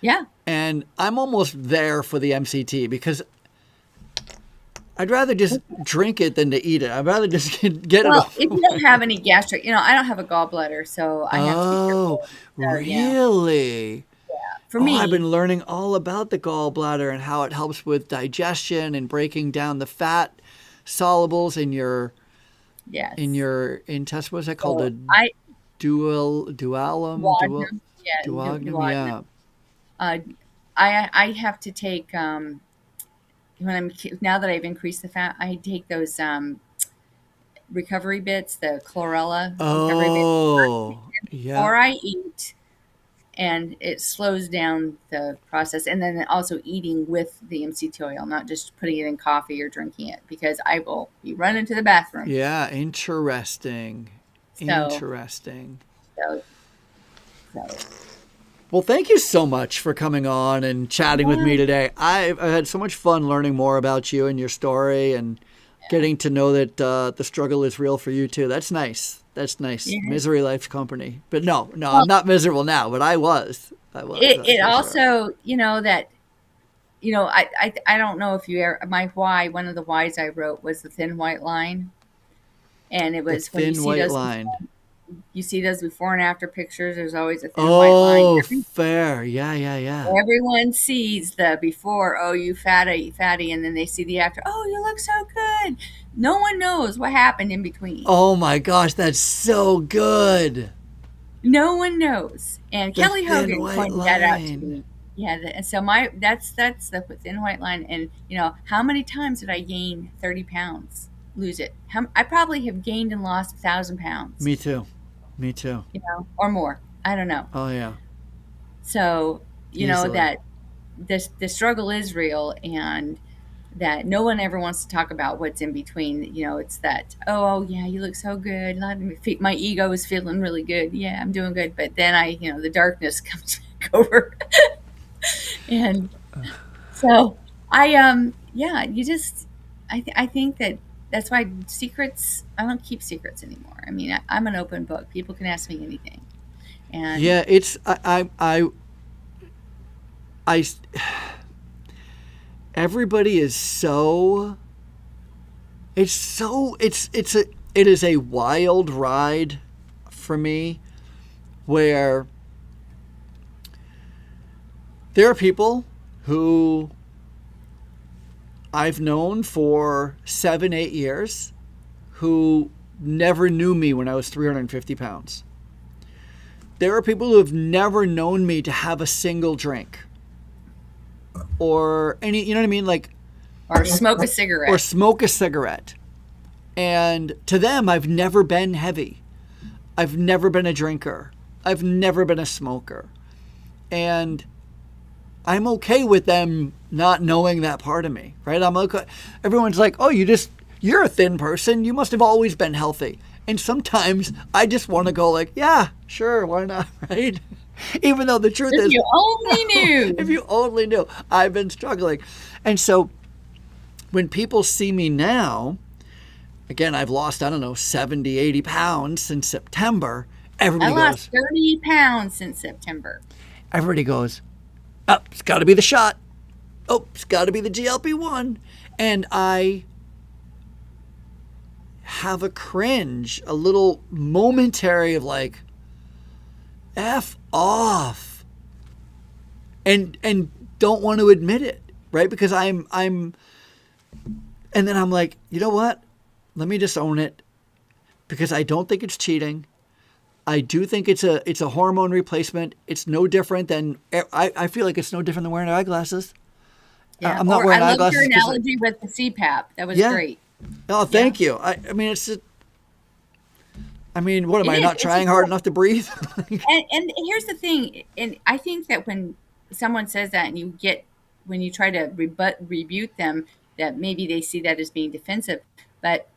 yeah. and I'm almost there for the MCT because I'd rather just drink it than to eat it. I'd rather just get it Well, over if you with. don't have any gastric, I don't have a gallbladder, so I have to be Oh, careful. So yeah, really? for Oh, I've me, been learning all about the gallbladder and how it helps with digestion and breaking down the fat solubles in yes. your intestine. What's that called? So A I duodenum, duodenum, yeah, duodenum. duodenum. Yeah. Uh, I have to take when I'm now that I've increased the fat, I take those recovery bits, the chlorella recovery bits Oh, yeah. before I eat, and it slows down the process. And then also eating with the MCT oil, not just putting it in coffee or drinking it, because I will be running to the bathroom. Yeah. Interesting. So, Interesting. so, so, Well, thank you so much for coming on and chatting with yeah, me today. I've had so much fun learning more about you and your story and getting to know that the struggle is real for you too. That's nice. That's nice. yeah. Misery likes company. But no, I'm Well, not miserable now, but I was. That's it for sure. also, that I don't know if you ever, my why, one of the whys I wrote was the thin white line. And it The was when thin white line. you see those before and after pictures, there's always a thin white line. Oh, fair. Yeah, yeah, yeah. Everyone sees the before, oh, you fatty, fatty, and then they see the after, oh, you look so good. No one knows what happened in between. Oh my gosh, that's so good. No one knows. And The Kelly thin Hogan white pointed that out to line. me. Yeah, and so that's the thin white line. And how many times did I gain 30 pounds? Lose it. I probably have gained and lost 1,000 pounds. Me too. Me too. Or more. I don't know. Oh yeah. So, Easily. that the struggle is real, and that no one ever wants to talk about what's in between. It's that, oh yeah, you look so good. My ego is feeling really good. Yeah, I'm doing good. But then the darkness comes back over. And so yeah, I think that's why I don't keep secrets anymore. I mean, I'm an open book. People can ask me anything. And Yeah, it's I everybody is so it is a wild ride for me where there are people who I've known for 7, 8 years who never knew me when I was 350 pounds. There are people who have never known me to have a single drink or any, you know what I mean? Like, or smoke a or cigarette. smoke a cigarette. And to them, I've never been heavy. I've never been a drinker. I've never been a smoker. And I'm okay with them not knowing that part of me, right? I'm okay. Everyone's like, oh, you're a thin person. You must have always been healthy. And sometimes I just want to go like, yeah, sure, why not, right? Even though the truth If is, you only if knew. you only knew, I've been struggling. And so when people see me now, again, I've lost, I don't know, 70, 80 pounds since September. I Everybody lost goes, 30 pounds since September. everybody goes, oh, it's got to be the shot. Oh, it's got to be the GLP-1. And I have a cringe, a little momentary of like, F off. And don't want to admit it, right? Because I'm and then I'm like, you know what? Let me just own it because I don't think it's cheating. I do think it's a hormone replacement. It's no different than I feel like it's no different than wearing eyeglasses. Yeah. I'm not Or I wearing loved your eyeglasses because analogy with the CPAP. That was yeah. great. Oh, Yeah. thank you. I mean, what am It I is. not It's a trying hard tool. enough to breathe? And here's the thing, and I think that when someone says that and when you try to rebuke them, that maybe they see that as being defensive, but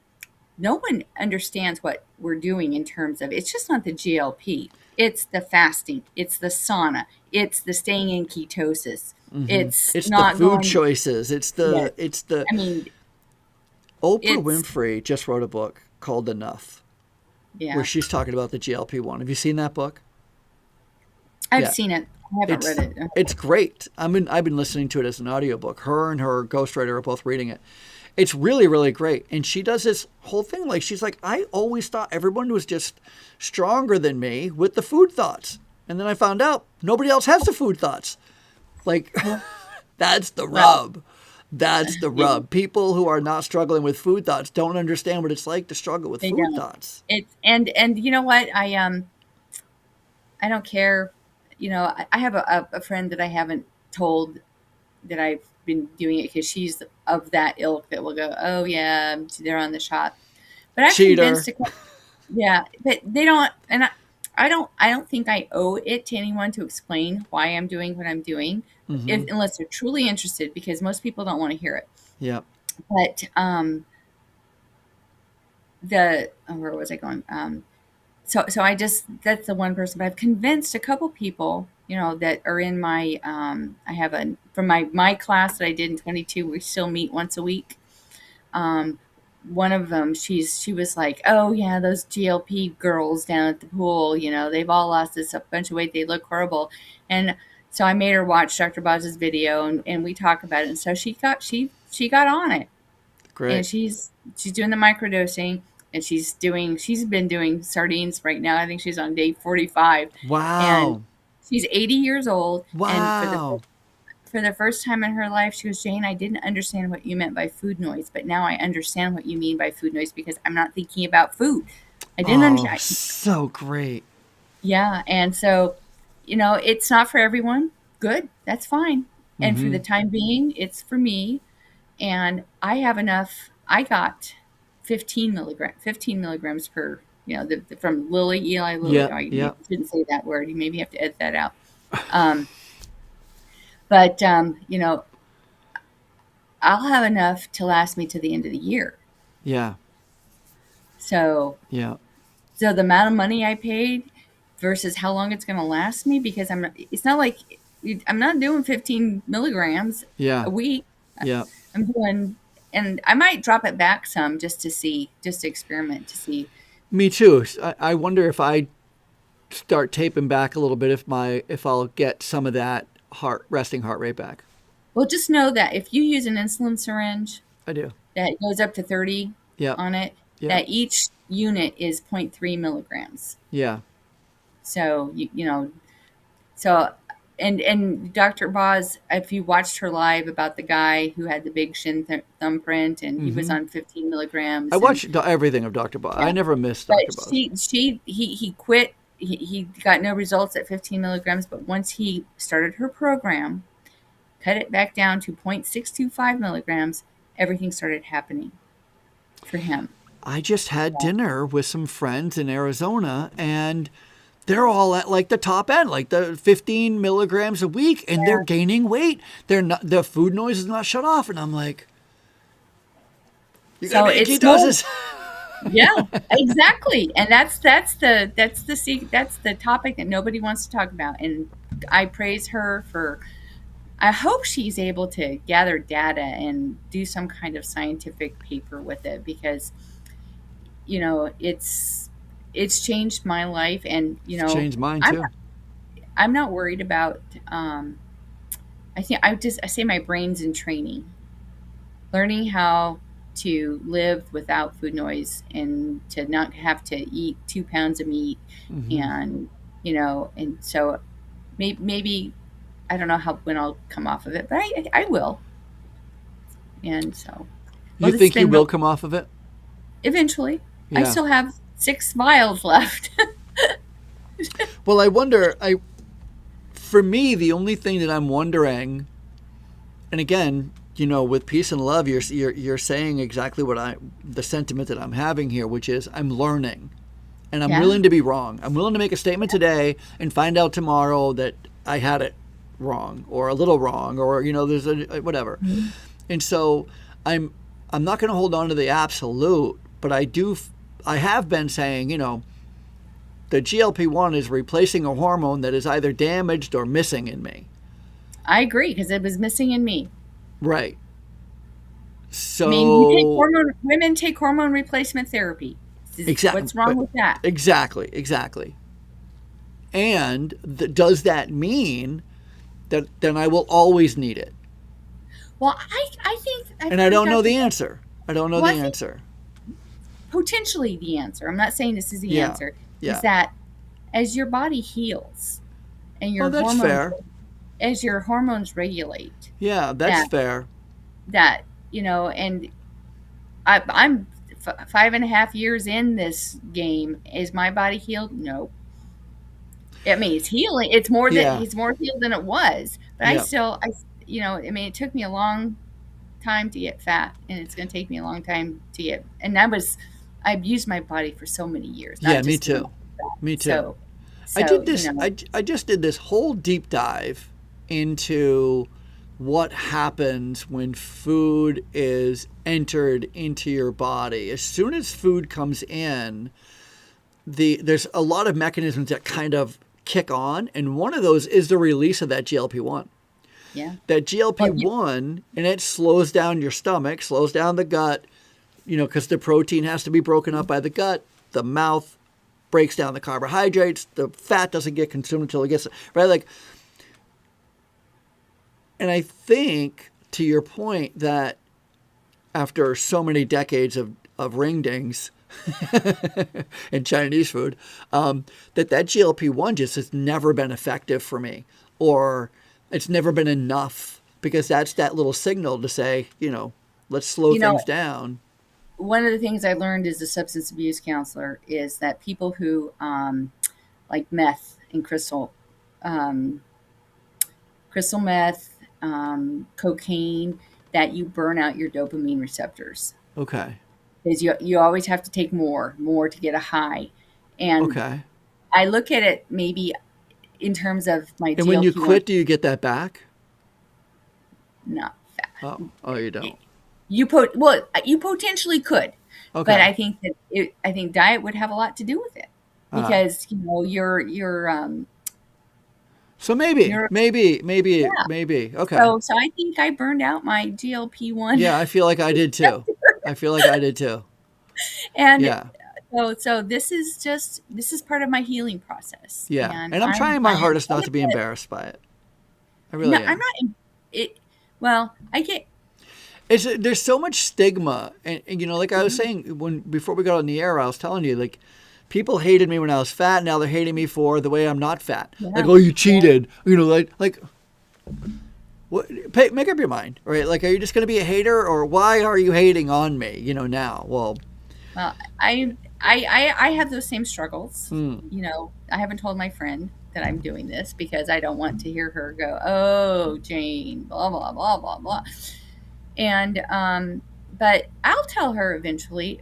no one understands what we're doing in terms of it's just not the GLP. It's the fasting, it's the sauna, it's the staying in ketosis. It's It's the not food going, choices. yes. It's the I mean, Oprah it's, Winfrey just wrote a book called Enough, where yeah. she's talking about the GLP-1. Have you seen that book? I've Yeah. seen it. I haven't read It's it. it's great. I've been listening to it as an audiobook. Her and her ghostwriter are both reading it. It's really, really great. And she does this whole thing like she's like, I always thought everyone was just stronger than me with the food thoughts. And then I found out nobody else has the food thoughts. Like that's the Well, rub. That's the yeah, rub. People who are not struggling with food thoughts don't understand what it's like to struggle with they food don't. thoughts. It's and you know what? I don't care. I have a friend that I haven't told that I've been doing it because she's of that ilk that will go, oh yeah, they're on the shot. But I've Cheater. convinced yeah, but they don't, and I don't think I owe it to anyone to explain why I'm doing what I'm doing, Mm-hmm. unless they're truly interested, because most people don't want to hear it. Yeah. But where was I going? So I just that's the one person, but I've convinced a couple people, that are in my I have a from my class that I did in 22. We still meet once a week. Um, One of them, she was like, oh yeah, those GLP girls down at the pool, they've all lost this a bunch of weight. They look horrible, and so I made her watch Dr. Boz's video, and we talk about it. And so she got on it, and Great. she's doing the microdosing, and she's been doing sardines right now. I think she's on day 45, and Wow. she's 80 years old. And Wow. for the first time in her life, she goes, Jane, I didn't understand what you meant by food noise, but now I understand what you mean by food noise because I'm not thinking about food. I didn't Oh, understand. so great. Yeah, and so it's not for everyone. Good, that's fine. And for Mm-hmm. the time being, it's for me. And I have enough. I got 15 milligrams per, from Lilly, Eli Lilly. Yeah. I Yeah. didn't say that word. You maybe have to edit that out. Um, but I'll have enough to last me to the end of the year. Yeah. So, Yeah. so the amount of money I paid versus how long it's going to last me, because it's not like I'm not doing 15 milligrams Yeah. a week. Yeah. I'm doing, and I might drop it back some just to experiment to see. Me too. I wonder if I start taping back a little bit if I'll get some of that resting heart rate back. Well, just know that if you use an insulin syringe I do. that goes up to 30 Yeah. on it, Yeah. that each unit is 0.3 milligrams. Yeah. So so and Dr. Boz, if you watched her live about the guy who had the big shin thumbprint and he was Mm-hmm. on 15 I milligrams, and watched everything of Dr. Boz. yeah, I never missed but Dr. Boz. he quit. He got no results at 15 milligrams, but once he started her program, cut it back down to 0.625 milligrams, everything started happening for him. I just had dinner with some friends in Arizona, and they're all at like the top end, like the 15 milligrams a week, and they're Yeah. gaining weight. They're not, the food noise is not shut off, and I'm like, you're So gonna be in it's no, ketosis. yeah, exactly, and that's the topic that nobody wants to talk about. And I praise her for. I hope she's able to gather data and do some kind of scientific paper with it, because it's changed my life. And It's changed mine I'm too. I'm not worried about. I think I say my brain's in training, learning how to live without food noise and to not have to eat 2 pounds of meat. Hmm. And and so maybe I don't know when I'll come off of it, but I will. And so, You well, it's think you been will come off of it? eventually. I Yeah. still have 6 vials left. Well, I wonder. For me, the only thing that I'm wondering, and again, you know, with peace and love, you're saying exactly the sentiment that I'm having here, which is I'm learning, and I'm Yeah. willing to be wrong. I'm willing to make a statement today and find out tomorrow that I had it wrong or a little wrong, or you know, there's a whatever. Mm-hmm. And so I'm not going to hold on to the absolute, but I have been saying, you know, the GLP-1 is replacing a hormone that is either damaged or missing in me. I agree, because it was missing in me. Right. I mean, So women take hormone replacement therapy. exactly, What's wrong with that? Exactly. And does that mean that then I will always need it? Well, I think, And I don't know the answer. I don't know the answer. Potentially the answer, I'm not saying this is the answer, Yeah. is that as your body heals and your that's fair. as your hormones regulate, Yeah, that's fair. that, you know, and I'm 5.5 years in this game. Is my body healed? No. I mean, it's healing. It's more it's more healed than it was. But I you know, I mean, it took me a long time to get fat, and it's going to take me a long time to get. And I've used my body for so many years. Yeah, me too. Me too. So I did this. You know, I just did this whole deep dive into what happens when food is entered into your body. As soon as food comes in, there's a lot of mechanisms that kind of kick on, and one of those is the release of that GLP-1. Yeah. That GLP-1, and it slows down your stomach, slows down the gut, you know, because the protein has to be broken up by the gut. The mouth breaks down the carbohydrates. The fat doesn't get consumed until it gets, right? Like, and I think, to your point, that after so many decades of ring-dings and Chinese food, that GLP-1 just has never been effective for me, or it's never been enough, because that's that little signal to say, you know, let's slow things down. One of the things I learned as a substance abuse counselor is that people who like meth and crystal meth, cocaine, that you burn out your dopamine receptors. Okay. Because you always have to take more to get a high. And okay. I look at it maybe in terms of my And when you quit, do you get that back? Not fast. Oh, you don't. You potentially could. Okay. But I think that I think diet would have a lot to do with it, because you know you're So maybe. Okay. So I think I burned out my GLP-1. Yeah, I feel like I did too. And yeah. So this is part of my healing process. Yeah, and I'm trying my hardest not to be embarrassed by it. I really am. I'm not. Well, I get. There's so much stigma, and you know, like I was saying before we got on the air, I was telling you, like, people hated me when I was fat. Now they're hating me for the way I'm not fat. Yeah. Like, oh, you cheated. You know, like. What, make up your mind, right? Like, are you just going to be a hater, or why are you hating on me? You know, now. Well, I have those same struggles. You know, I haven't told my friend that I'm doing this because I don't want to hear her go, "Oh, Jane, blah blah blah blah blah," and but I'll tell her eventually,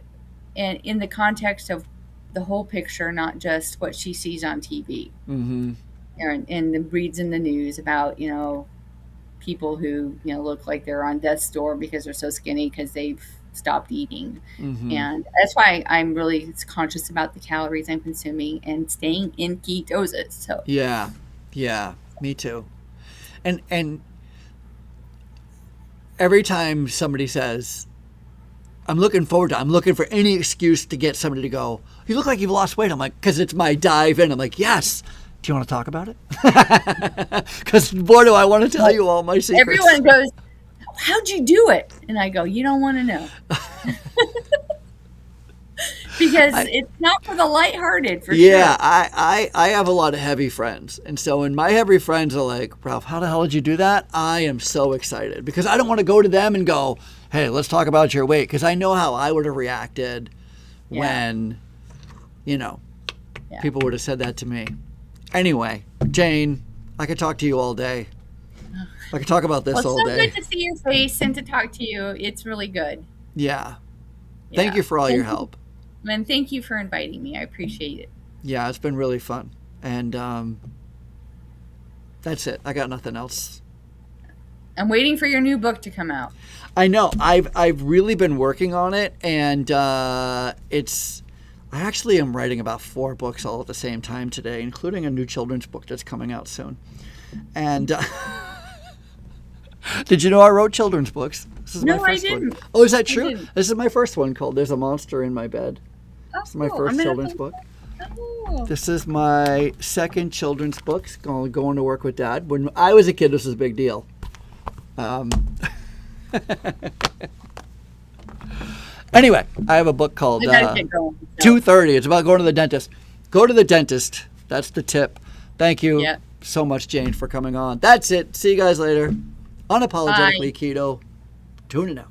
and in the context of the whole picture, not just what she sees on TV, and the reads in the news about, you know, people who, you know, look like they're on death's door because they're so skinny because they've stopped eating. And that's why I'm really conscious about the calories I'm consuming and staying in ketosis. So yeah, me too. And every time somebody says, I'm looking for any excuse to get somebody to go, you look like you've lost weight. I'm like, because it's my dive in. I'm like, yes. Do you want to talk about it? Because boy, do I want to tell you all my secrets. Everyone goes, how'd you do it? And I go, you don't want to know. Because it's not for the lighthearted, for sure. Yeah, I have a lot of heavy friends. And so when my heavy friends are like, Ralph, how the hell did you do that? I am so excited because I don't want to go to them and go, hey, let's talk about your weight. Because I know how I would have reacted when, you know, people would have said that to me. Anyway, Jane, I could talk to you all day. I could talk about Well, this it's all so day. good to see your face and to talk to you. It's really good. Yeah. Thank Yeah. you for all your help. And thank you for inviting me. I appreciate it. Yeah, it's been really fun. And that's it. I got nothing else. I'm waiting for your new book to come out. I know. I've really been working on it, and it's. I actually am writing about 4 books all at the same time today, including a new children's book that's coming out soon. And did you know I wrote children's books? This is No, my I first one. didn't. Oh, is that I true? didn't. This is my first one called "There's a Monster in My Bed." Oh, This is my cool. first I'm gonna children's put- book. Oh. This is my second children's book, going to work with Dad. When I was a kid, this was a big deal. Anyway, I have a book called I gotta get going. So. 2:30. It's about going to the dentist. Go to the dentist. That's the tip. Thank you Yep. so much, Jane, for coming on. That's it. See you guys later. Unapologetically Keto. Tune it out.